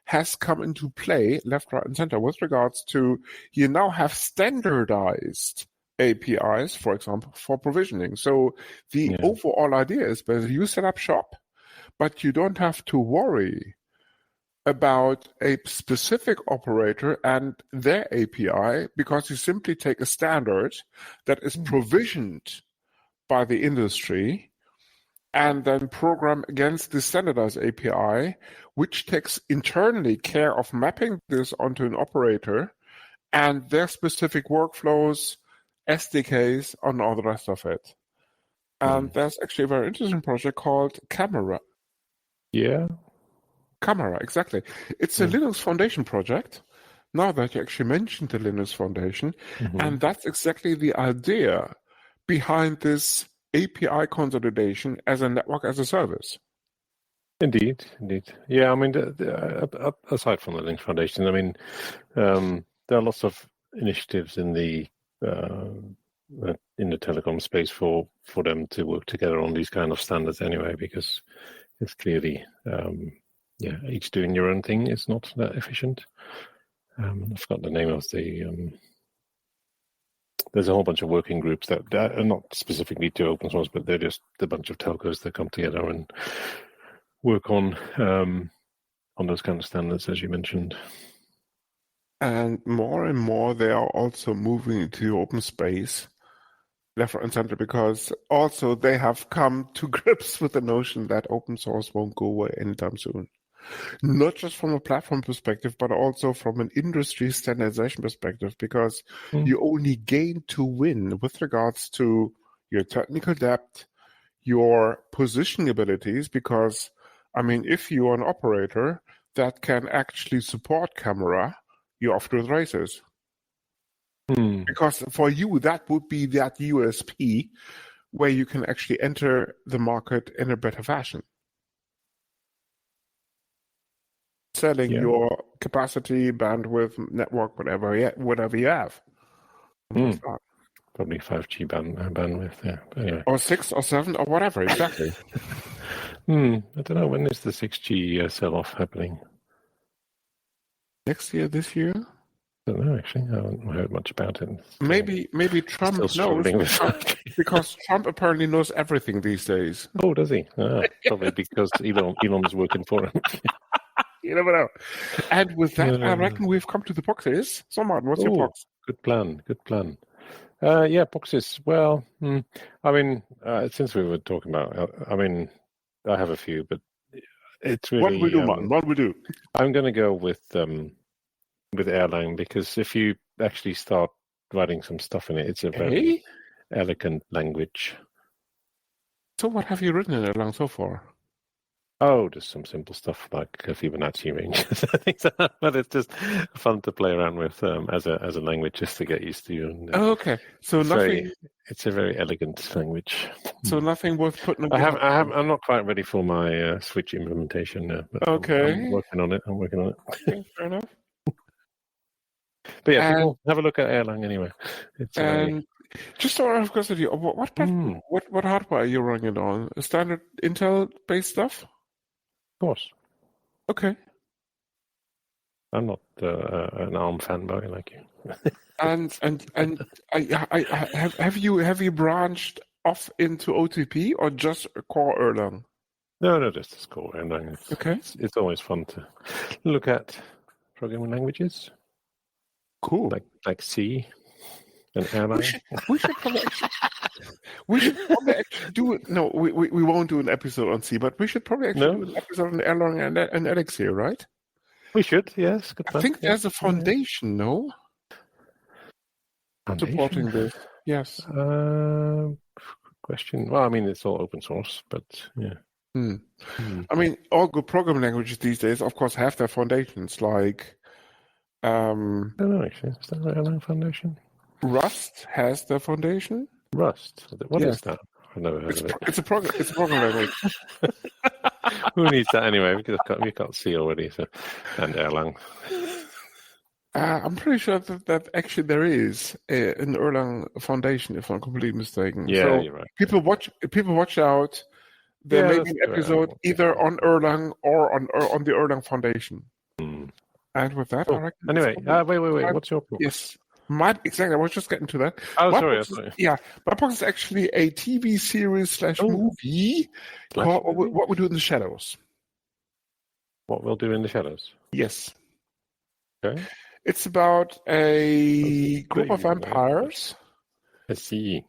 has come into play left, right, and center with regards to you now have standardized APIs, for example, for provisioning. So the overall idea is basically you set up shop, but you don't have to worry about a specific operator and their API because you simply take a standard that is provisioned by the industry and then program against the standardized API, which takes internally care of mapping this onto an operator and their specific workflows, SDKs, and all the rest of it. And there's actually a very interesting project called Camera. Yeah. Camera, exactly. It's a Linux Foundation project. Now that you actually mentioned the Linux Foundation, and that's exactly the idea behind this API consolidation as a network as a service. Indeed. Yeah, I mean, aside from the Linux Foundation, I mean, there are lots of initiatives in the telecom space for them to work together on these kind of standards anyway, because it's clearly, each doing your own thing is not that efficient. I forgot the name of the. There's a whole bunch of working groups that are not specifically to open source, but they're just a bunch of telcos that come together and work on those kind of standards, as you mentioned. And more, they are also moving into the open space, left, right, and center, because also they have come to grips with the notion that open source won't go away anytime soon. Not just from a platform perspective, but also from an industry standardization perspective, because you only gain to win with regards to your technical depth, your positioning abilities, because, I mean, if you're an operator that can actually support Camera, you're off to the races. Because for you, that would be that USP where you can actually enter the market in a better fashion. Selling your capacity, bandwidth, network, whatever you have. Probably 5G bandwidth, yeah. Anyway. Or 6 or 7 or whatever, exactly. I don't know, when is the 6G sell-off happening? Next year, this year? I don't know, actually. I haven't heard much about it. Maybe Trump knows, because Trump apparently knows everything these days. Oh, does he? Probably because Elon is working for him. You never know. And with that, I reckon we've come to the boxes. So, Martin, what's your box? Good plan. Boxes. Well, I mean, since we were talking about, I mean, I have a few, but it's really... What we do, Martin? What we do? I'm going to go with Erlang, because if you actually start writing some stuff in it, it's a very elegant language. So what have you written in Erlang so far? Oh, just some simple stuff like Fibonacci ranges, things like that. But it's just fun to play around with as a language, just to get used to. And, okay. So nothing. It's a very elegant language. So nothing worth putting. I'm not quite ready for my Switch implementation. But okay. I'm working on it. Okay, fair enough. But yeah, people have a look at Erlang anyway. It's just so I have curiosity, what hardware are you running it on? A standard Intel-based stuff? Of course. Okay. I'm not an ARM fanboy like you. and have you branched off into OTP or just core Erlang? No, just core Erlang. Okay. It's always fun to look at programming languages. Cool. Like C and Erlang. We should probably actually do it. No, we won't do an episode on C, but we should probably actually do an episode on Erlang and Elixir, right? We should, yes. Good plan. I think there's a foundation, no? Supporting this, yes. Question. Well, I mean, it's all open source, but yeah. I mean, all good programming languages these days, of course, have their foundations, like... I don't know, actually. Is that an Erlang foundation? Rust has their foundation. Rust? What is that? I've never heard of it. It's a programming language. Who needs that anyway? Because we got C already, and Erlang. I'm pretty sure that actually there is an Erlang foundation, if I'm completely mistaken. Yeah, so you're right. People watch out. There may be an episode either on Erlang or on the Erlang Foundation. And with that, I reckon. Anyway, wait. What's your book? Yes. Exactly. I was just getting to that. Oh, sorry. Yeah, my book is actually a TV series / movie called What We Do in the Shadows. What We'll Do in the Shadows? Yes. Okay. It's about a group of vampires. I see.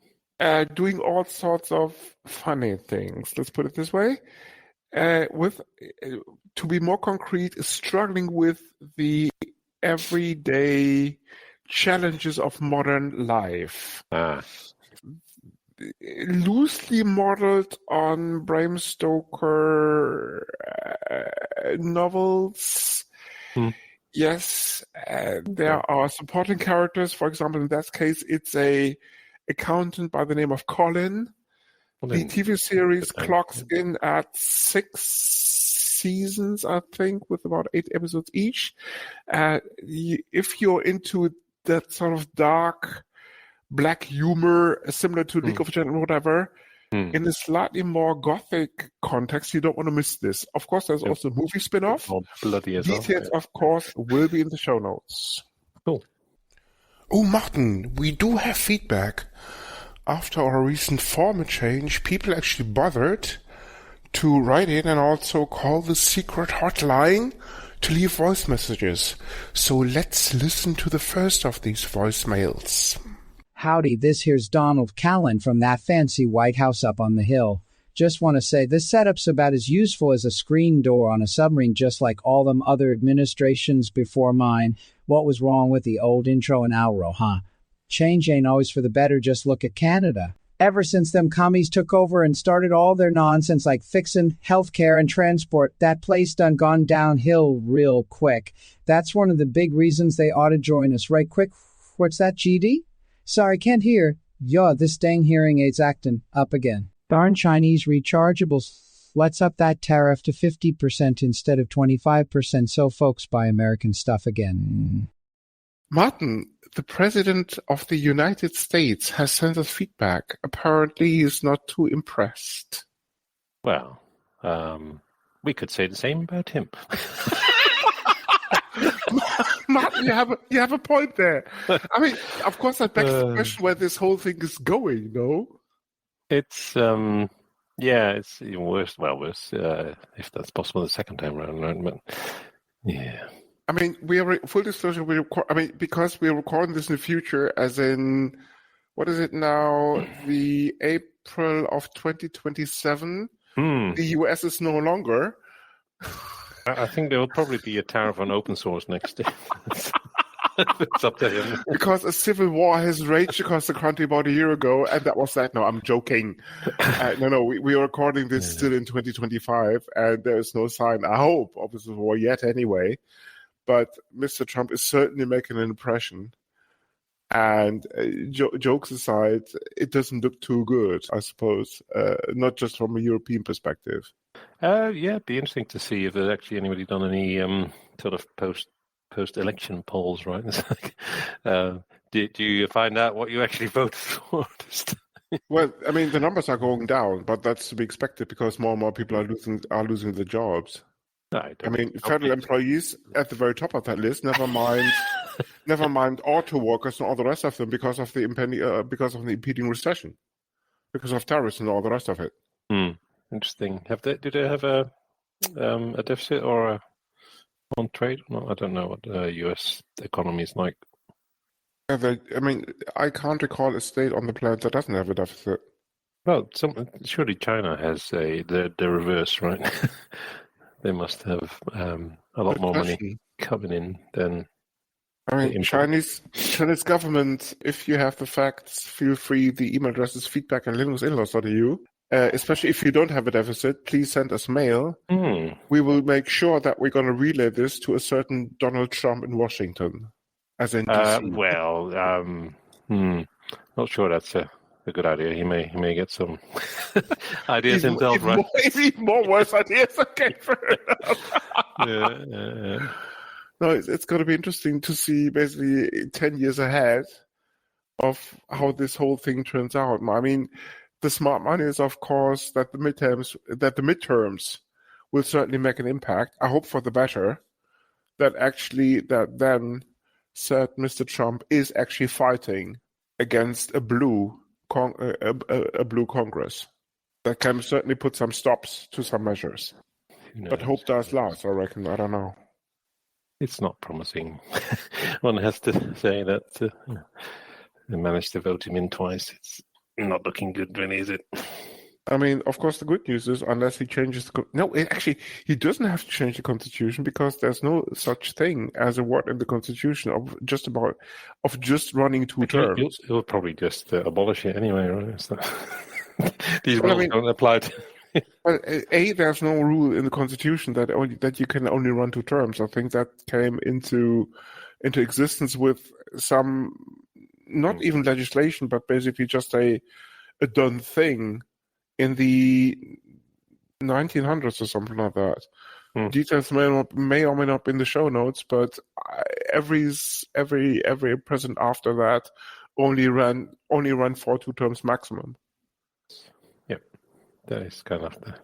Doing all sorts of funny things. Let's put it this way. To be more concrete, struggling with the everyday challenges of modern life. Loosely modeled on Bram Stoker novels. Yes, there are supporting characters. For example, in that case, it's a accountant by the name of Colin. The TV series clocks in at 6 seasons, I think, with about 8 episodes each. If you're into that sort of dark, black humor, similar to League of Legends or whatever, in a slightly more gothic context, you don't want to miss this. Of course, there's also a movie spin-off. Details, of course, will be in the show notes. Cool. Oh, Martin, we do have feedback. After our recent format change, people actually bothered to write in and also call the secret hotline to leave voice messages. So let's listen to the first of these voicemails. Howdy, this here's Donald Callan from that fancy White House up on the hill. Just want to say this setup's about as useful as a screen door on a submarine, just like all them other administrations before mine. What was wrong with the old intro and outro, huh? Change ain't always for the better, just look at Canada. Ever since them commies took over and started all their nonsense like fixin' healthcare and transport, that place done gone downhill real quick. That's one of the big reasons they ought to join us right quick. What's that, GD? Sorry, can't hear. Yo, this dang hearing aid's actin' up again. Darn Chinese rechargeables. Let's up that tariff to 50% instead of 25% so folks buy American stuff again. Martin, the President of the United States has sent us feedback. Apparently, he's not too impressed. Well, we could say the same about him. Martin, you have a point there. I mean, of course, that begs the question where this whole thing is going, no? It's, it's even worse. Well, worse, if that's possible the second time around, right? But, yeah. I mean, full disclosure, because we're recording this in the future, as in, what is it now? The April of 2027. The US is no longer. I think there will probably be a tariff on open source next year. It's up to him. Because a civil war has raged across the country about a year ago, and that was that. No, I'm joking. We are recording this still in 2025, and there is no sign, I hope, of a civil war yet anyway. But Mr. Trump is certainly making an impression. And jokes aside, it doesn't look too good, I suppose, not just from a European perspective. It'd be interesting to see if there's actually anybody done any sort of post-election polls, right? It's like, do you find out what you actually voted for? Well, I mean, the numbers are going down, but that's to be expected because more and more people are losing their jobs. I mean, federal employees at the very top of that list. Never mind auto workers and all the rest of them because of the impending recession, because of tariffs and all the rest of it. Interesting. Do they have a deficit or on trade? No, I don't know what the U.S. economy is like. I can't recall a state on the planet that doesn't have a deficit. Well, surely China has the reverse, right? They must have a lot more money coming in than. I mean, Chinese government, if you have the facts, feel free. The email address is feedback@linuxinlaws.eu. Especially if you don't have a deficit, please send us mail. We will make sure that we're going to relay this to a certain Donald Trump in Washington, as in DC. Not sure that's a good idea. He may get some ideas himself, right? Even more worse ideas. Okay, fair enough. Yeah. No, it's going to be interesting to see basically 10 years ahead of how this whole thing turns out. I mean, the smart money is, of course, that the midterms will certainly make an impact. I hope for the better. That then said Mr. Trump is actually fighting against a blue Congress that can certainly put some stops to some measures. But hope does last, I reckon. I don't know. It's not promising. One has to say that they managed to vote him in twice. It's not looking good, really, is it? I mean, of course, the good news is unless he changes he doesn't have to change the constitution because there's no such thing as a word in the constitution of just running two terms. He'll probably just abolish it anyway, right? So these rules don't apply to. Well, there's no rule in the constitution that you can only run two terms. I think that came into existence with some, not even legislation, but basically just a done thing in the 1900s or something like that. Details may or may not be in the show notes, but every president after that only ran for 2 terms maximum. Yep, that is kind of the.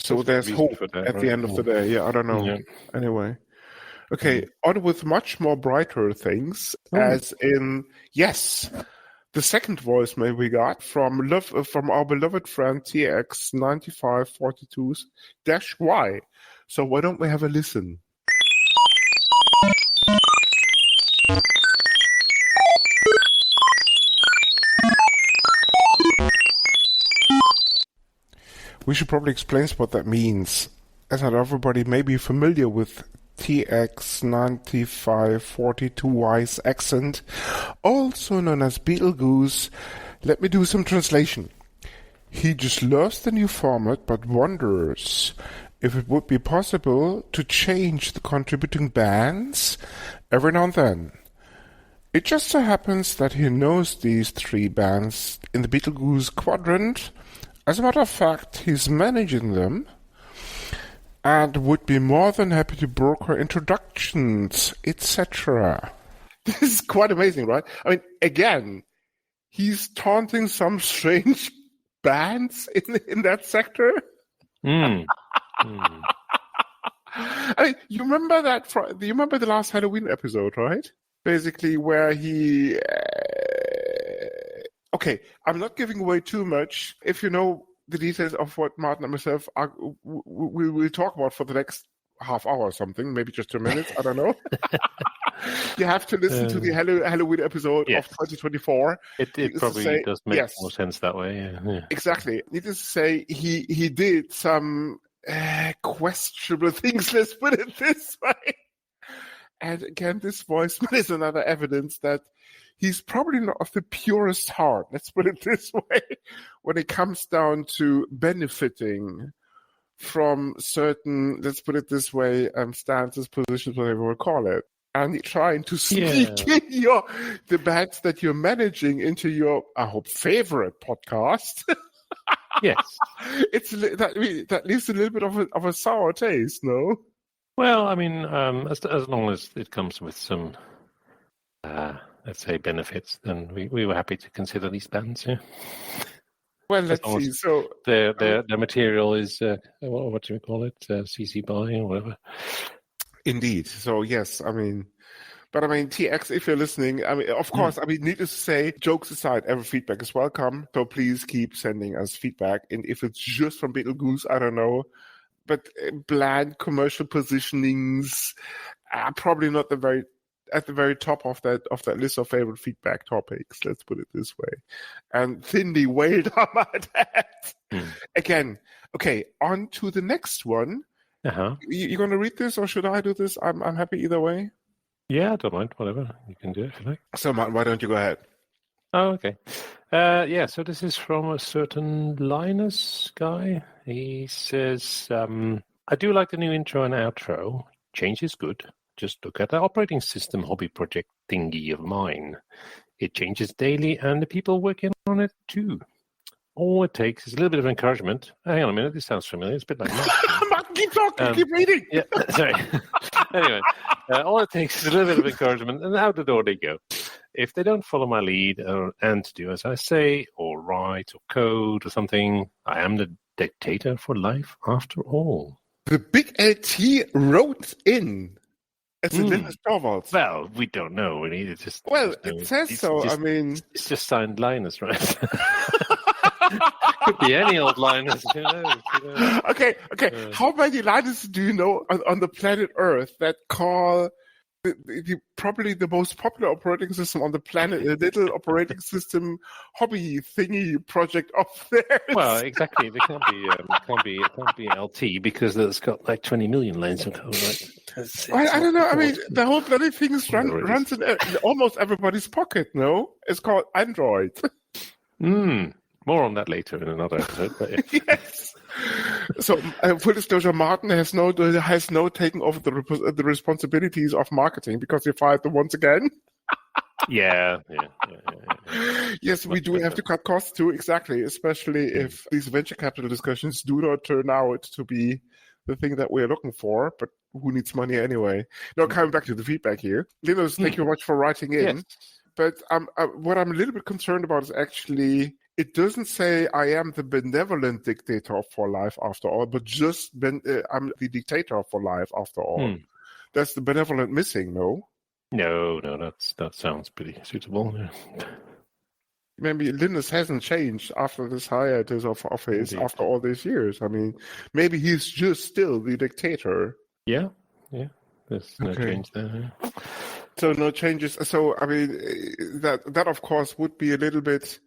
So there's hope at the end of the day. Yeah, I don't know. Yeah. Anyway, okay, on with much more brighter things, as in the second voicemail we got from our beloved friend TX9542-Y. So why don't we have a listen? We should probably explain what that means, as not everybody may be familiar with TX9542Y's accent, also known as Beetlegoose. Let me do some translation. He just loves the new format, but wonders if it would be possible to change the contributing bands every now and then. It just so happens that he knows these 3 bands in the Beetlegoose quadrant. As a matter of fact, he's managing them, and would be more than happy to broker introductions, etc. This is quite amazing, right? I mean, again, he's taunting some strange bands in that sector. I mean, you remember the last Halloween episode, right? Basically, where he... Okay, I'm not giving away too much. If you know the details of what Martin and myself we will talk about for the next half hour or something, maybe just 2 minutes, I don't know. You have to listen to the Halloween episode of 2024. It probably does make more sense that way. Yeah. Exactly. Needless to say, he did some questionable things, let's put it this way. And again, this voicemail is another evidence that he's probably not of the purest heart, let's put it this way, when it comes down to benefiting from certain, let's put it this way, stances, positions, whatever we call it. And trying to sneak in the bands that you're managing into your, I hope, favorite podcast. Yes. That leaves a little bit of a sour taste, no? Well, I mean, as long as it comes with some... let's say benefits, then we were happy to consider these bands. Yeah. Well, let's see. So their material is what do we call it? CC BY or whatever. Indeed. So yes, but TX, if you're listening, of course, needless to say, jokes aside, every feedback is welcome. So please keep sending us feedback, and if it's just from Beetlegoose, I don't know. But bland commercial positionings are probably not at the very top of that list of favorite feedback topics, let's put it this way. And thinly weighed on my head. Again, okay, on to the next one. You going to read this, or should I do this? I'm happy either way. Yeah, I don't mind, whatever. You can do it if you like. So, Martin, why don't you go ahead? Oh, okay. So this is from a certain Linus guy. He says, I do like the new intro and outro. Change is good. Just look at the operating system hobby project thingy of mine. It changes daily, and the people working on it too. All it takes is a little bit of encouragement. Hang on a minute, this sounds familiar. It's a bit like Martin, keep talking, keep reading. Yeah, sorry. Anyway, all it takes is a little bit of encouragement, and out the door they go. If they don't follow my lead and do as I say, or write, or code, or something, I am the dictator for life after all. The big LT wrote in. It's a Linus Torvalds. Well, we don't know. It says so. It's just signed Linus, right? Could be any old Linus. Who knows? Okay. How many Linus do you know on the planet Earth that call probably the most popular operating system on the planet, a little operating system hobby thingy project up there. Well, exactly. It can't be LT because it's got like 20 million lanes of code. Right? I don't know. I mean, the whole bloody thing runs in almost everybody's pocket. No, it's called Android. More on that later in another episode. But yeah. Yes. So, full disclosure, Martin has no taken over the responsibilities of marketing because he fired them once again. Yeah. Yes, we do have to cut costs too, exactly, especially if these venture capital discussions do not turn out to be the thing that we're looking for, but who needs money anyway? Now, coming back to the feedback here. Linus, thank you very much for writing in. Yes. But what I'm a little bit concerned about is actually, it doesn't say I am the benevolent dictator for life after all, but just I'm the dictator for life after all. That's the benevolent missing, no? No, that sounds pretty suitable. Yeah. Maybe Linus hasn't changed after this hiatus of his after all these years. I mean, maybe he's just still the dictator. Yeah. There's no change there. Yeah. So no changes. So I mean, that of course would be a little bit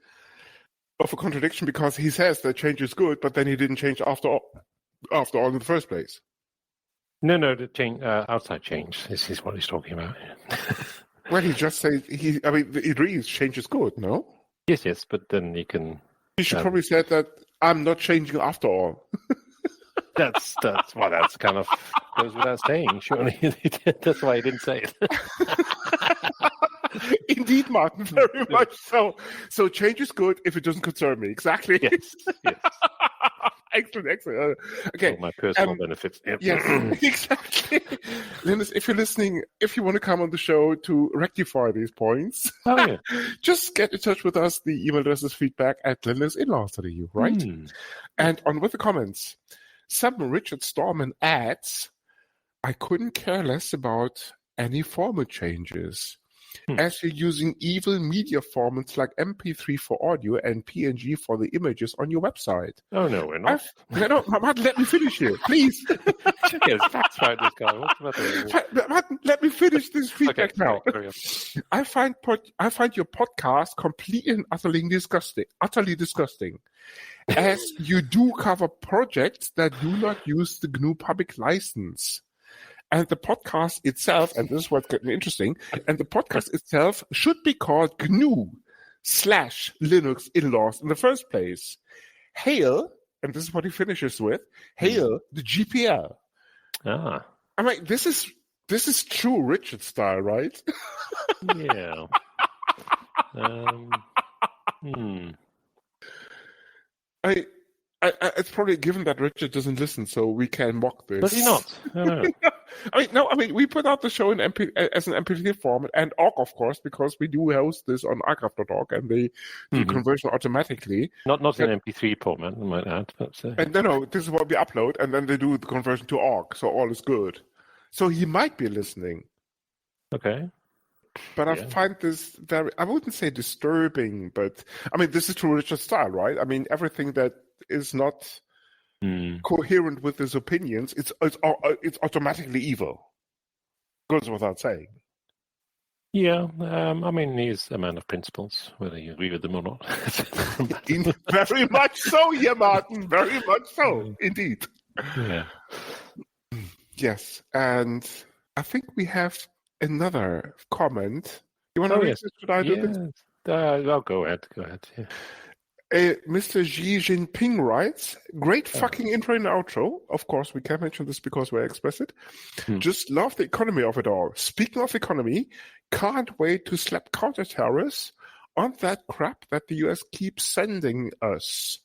of a contradiction because he says that change is good, but then he didn't change after all in the first place. No, the change, outside change. This is what he's talking about. Well, he just said he agrees change is good, no? Yes, but then you can. He should probably said that I'm not changing after all. That's kind of goes without saying. Surely that's why he didn't say it. Indeed, Martin, very much so. So change is good if it doesn't concern me. Exactly. Yes. Excellent. Okay. For my personal benefits. Yep. Yes, exactly. Linus, if you're listening, if you want to come on the show to rectify these points, just get in touch with us. The email address is feedback@linuxinlaws.eu, right? And on with the comments, Richard Storman adds, I couldn't care less about any format changes. As you're using evil media formats like MP3 for audio and PNG for the images on your website. Oh, no, we're not. Martin, let me finish here, please. Yes, that's right, this guy. Martin, let me finish this feedback now. Sorry. I find your podcast completely and utterly disgusting. As you do cover projects that do not use the GNU public license. And the podcast itself, and this is what's getting interesting, and the podcast itself should be called GNU/Linux Inlaws in the first place. Hail, and this is what he finishes with, hail the GPL. I mean, this is true Richard style, right? Yeah. It's probably given that Richard doesn't listen, so we can mock this. Does he not? No. I mean, we put out the show as an MP3 format and OGG, of course, because we do host this on archive.org and they do conversion automatically. Not an MP3 format, I might add. And no, this is what we upload, and then they do the conversion to OGG, so all is good. So he might be listening. Okay. But I find this I wouldn't say disturbing, but I mean, this is true Richard style, right? I mean, everything that is not coherent with his opinions, it's automatically evil. Goes without saying. Yeah, I mean, he's a man of principles, whether you agree with them or not. Very much so, Martin. Very much so, indeed. Yeah. Yes, and I think we have another comment. You want to read this? Should I do this? I'll go ahead. Yeah. Mr. Xi Jinping writes, great fucking intro and outro. Of course, we can't mention this because we're explicit. Just love the economy of it all. Speaking of economy, can't wait to slap counter-terrorists on that crap that the US keeps sending us.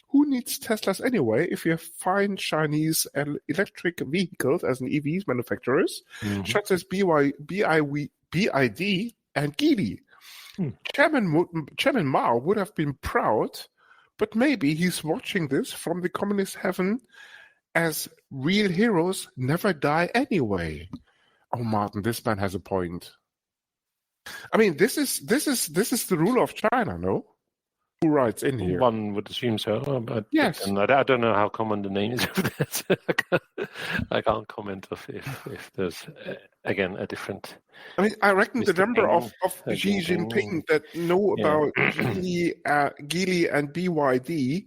Who needs Teslas anyway if you find Chinese electric vehicles as an EVs manufacturers, such as BYD and Geely? Chairman Mao would have been proud, but maybe he's watching this from the communist heaven as real heroes never die anyway. Oh, Martin, this man has a point. I mean, this is the rule of China, no? who writes in here. One would assume so, but Yes. and I don't know how common the name is over there. So I can't comment if there's again a different. I mean, I reckon the Mr. number of Ping, Xi Jinping. Jinping that know Yeah. about Geely and BYD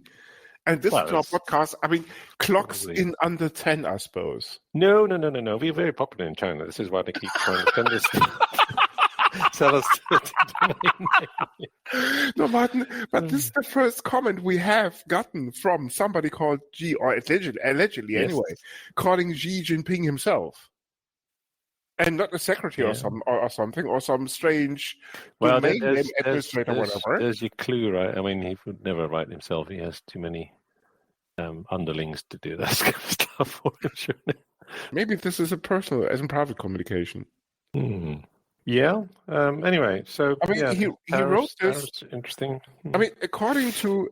and this Well, to our it's- podcast, I mean, clocks Probably. in under 10, I suppose. No. We're very popular in China. This is why they keep trying to send us. Sell us the domain name. No, Martin, but this is the first comment we have gotten from somebody called Xi, or allegedly Yes. anyway, calling Xi Jinping himself. And not a secretary Yeah. or something, or some strange Well, domain name there's, administrator or whatever. there's your clue, right? I mean, he would never write himself. He has too many underlings to do that kind of stuff for him, surely. Maybe this is a personal, as in private communication. Yeah. Anyway, so I mean, yeah, he tariffs- wrote this. tariffs, interesting. I mean, according to,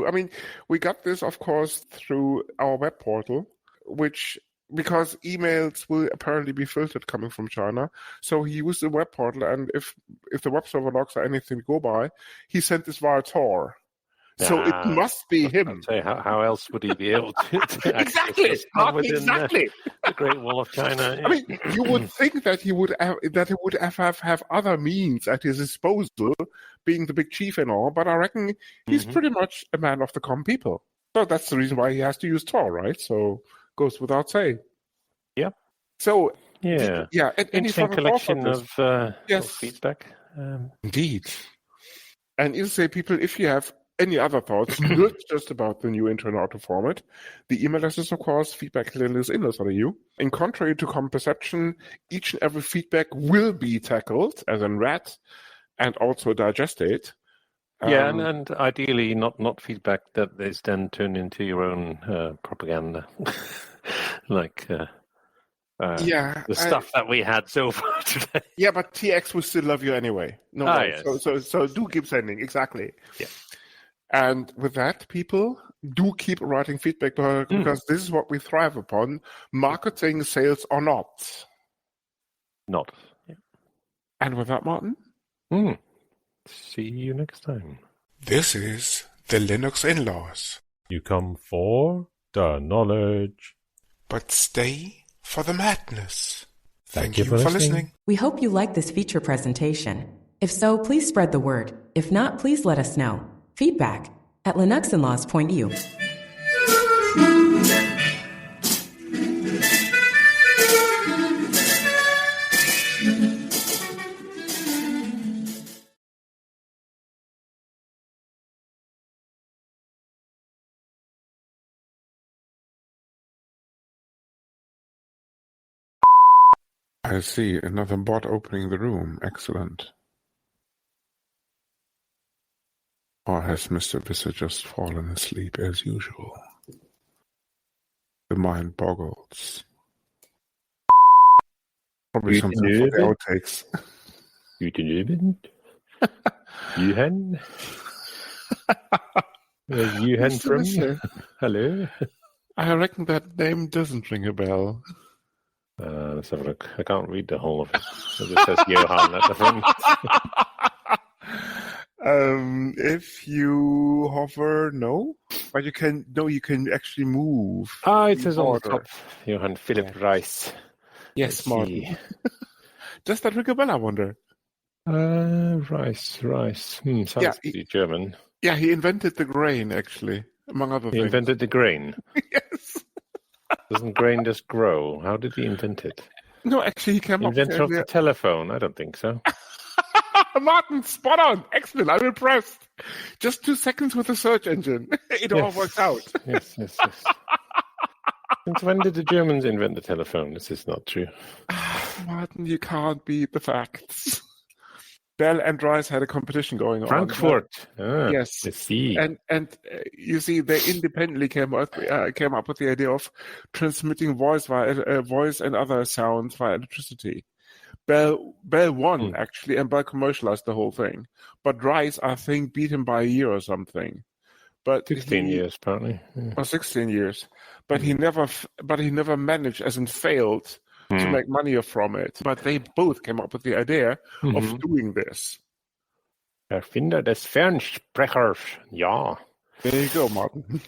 I mean, we got this, of course, through our web portal, because emails will apparently be filtered coming from China. So he used the web portal, and if the web server logs are anything to go by, he sent this via Tor. So it must be him. I'd say how else would he be able to access Exactly, this? Not within exactly. the Great Wall of China. I mean, you would think that he would have other means at his disposal, being the big chief and all, but I reckon he's pretty much a man of the common people. So that's the reason why he has to use Tor, right? So goes without saying. Yeah. So Yeah. yeah. Any Interesting further thoughts on collection this? of Yes. feedback. Indeed. And you say, people, if you have any other thoughts, not just about the new internal auto format, the email address is, of course, feedback@linuxinlos.eu. In contrary to common perception, each and every feedback will be tackled, as in read, and also digested. Yeah, and ideally not feedback that is then turned into your own propaganda, like yeah, the stuff that we had so far today. Yeah, but TX will still love you anyway. No, Yes. So do keep sending, exactly. Yeah. And with that, people, do keep writing feedback to her, because this is what we thrive upon, marketing, sales or not. Not. Yeah. And with that, Martin? See you next time. This is the Linux In-Laws. You come for the knowledge. But stay for the madness. Thank you for listening. We hope you like this feature presentation. If so, please spread the word. If not, please let us know. Feedback@linuxinlaws.eu. I see. Another bot opening the room. Excellent. Or has Mr. Visser just fallen asleep as usual? The mind boggles. Probably You something can for do the it. outtakes. Guten Abend. Johan. Where's Johan Mr. from? Visser, Hello. I reckon that name doesn't ring a bell. Let's have a look. I can't read the whole of it. It just says Johan at the front. If you hover, no, but you can. No, you can actually move. It says on the order. top. Johan Philip Reis. Yes, Let's Martin. see. Does that ring a bell? I wonder. Reis. Sounds Yeah, pretty German. Yeah, he invented the grain, actually, among other He things. invented the grain. Yes. Doesn't grain just grow? How did he invent it? No, actually, he came Inventor up of with the telephone? I don't think so. Martin, spot on. Excellent. I'm impressed. Just 2 seconds with the search engine. It all Yes. works out. Yes. Since when did the Germans invent the telephone? This is not true. Martin, you can't beat the facts. Bell and Rice had a competition going on. Frankfurt. Yes. I see. And you see, they independently came up with the idea of transmitting voice and other sounds via electricity. Bell won, actually, and Bell commercialized the whole thing. But Rice, I think, beat him by a year or something. But 16 years, apparently. Yeah. or 16 years. But he never managed, as in failed, to make money from it. But they both came up with the idea of doing this. Erfinder des Fernsprechers. Ja. There you go, Martin.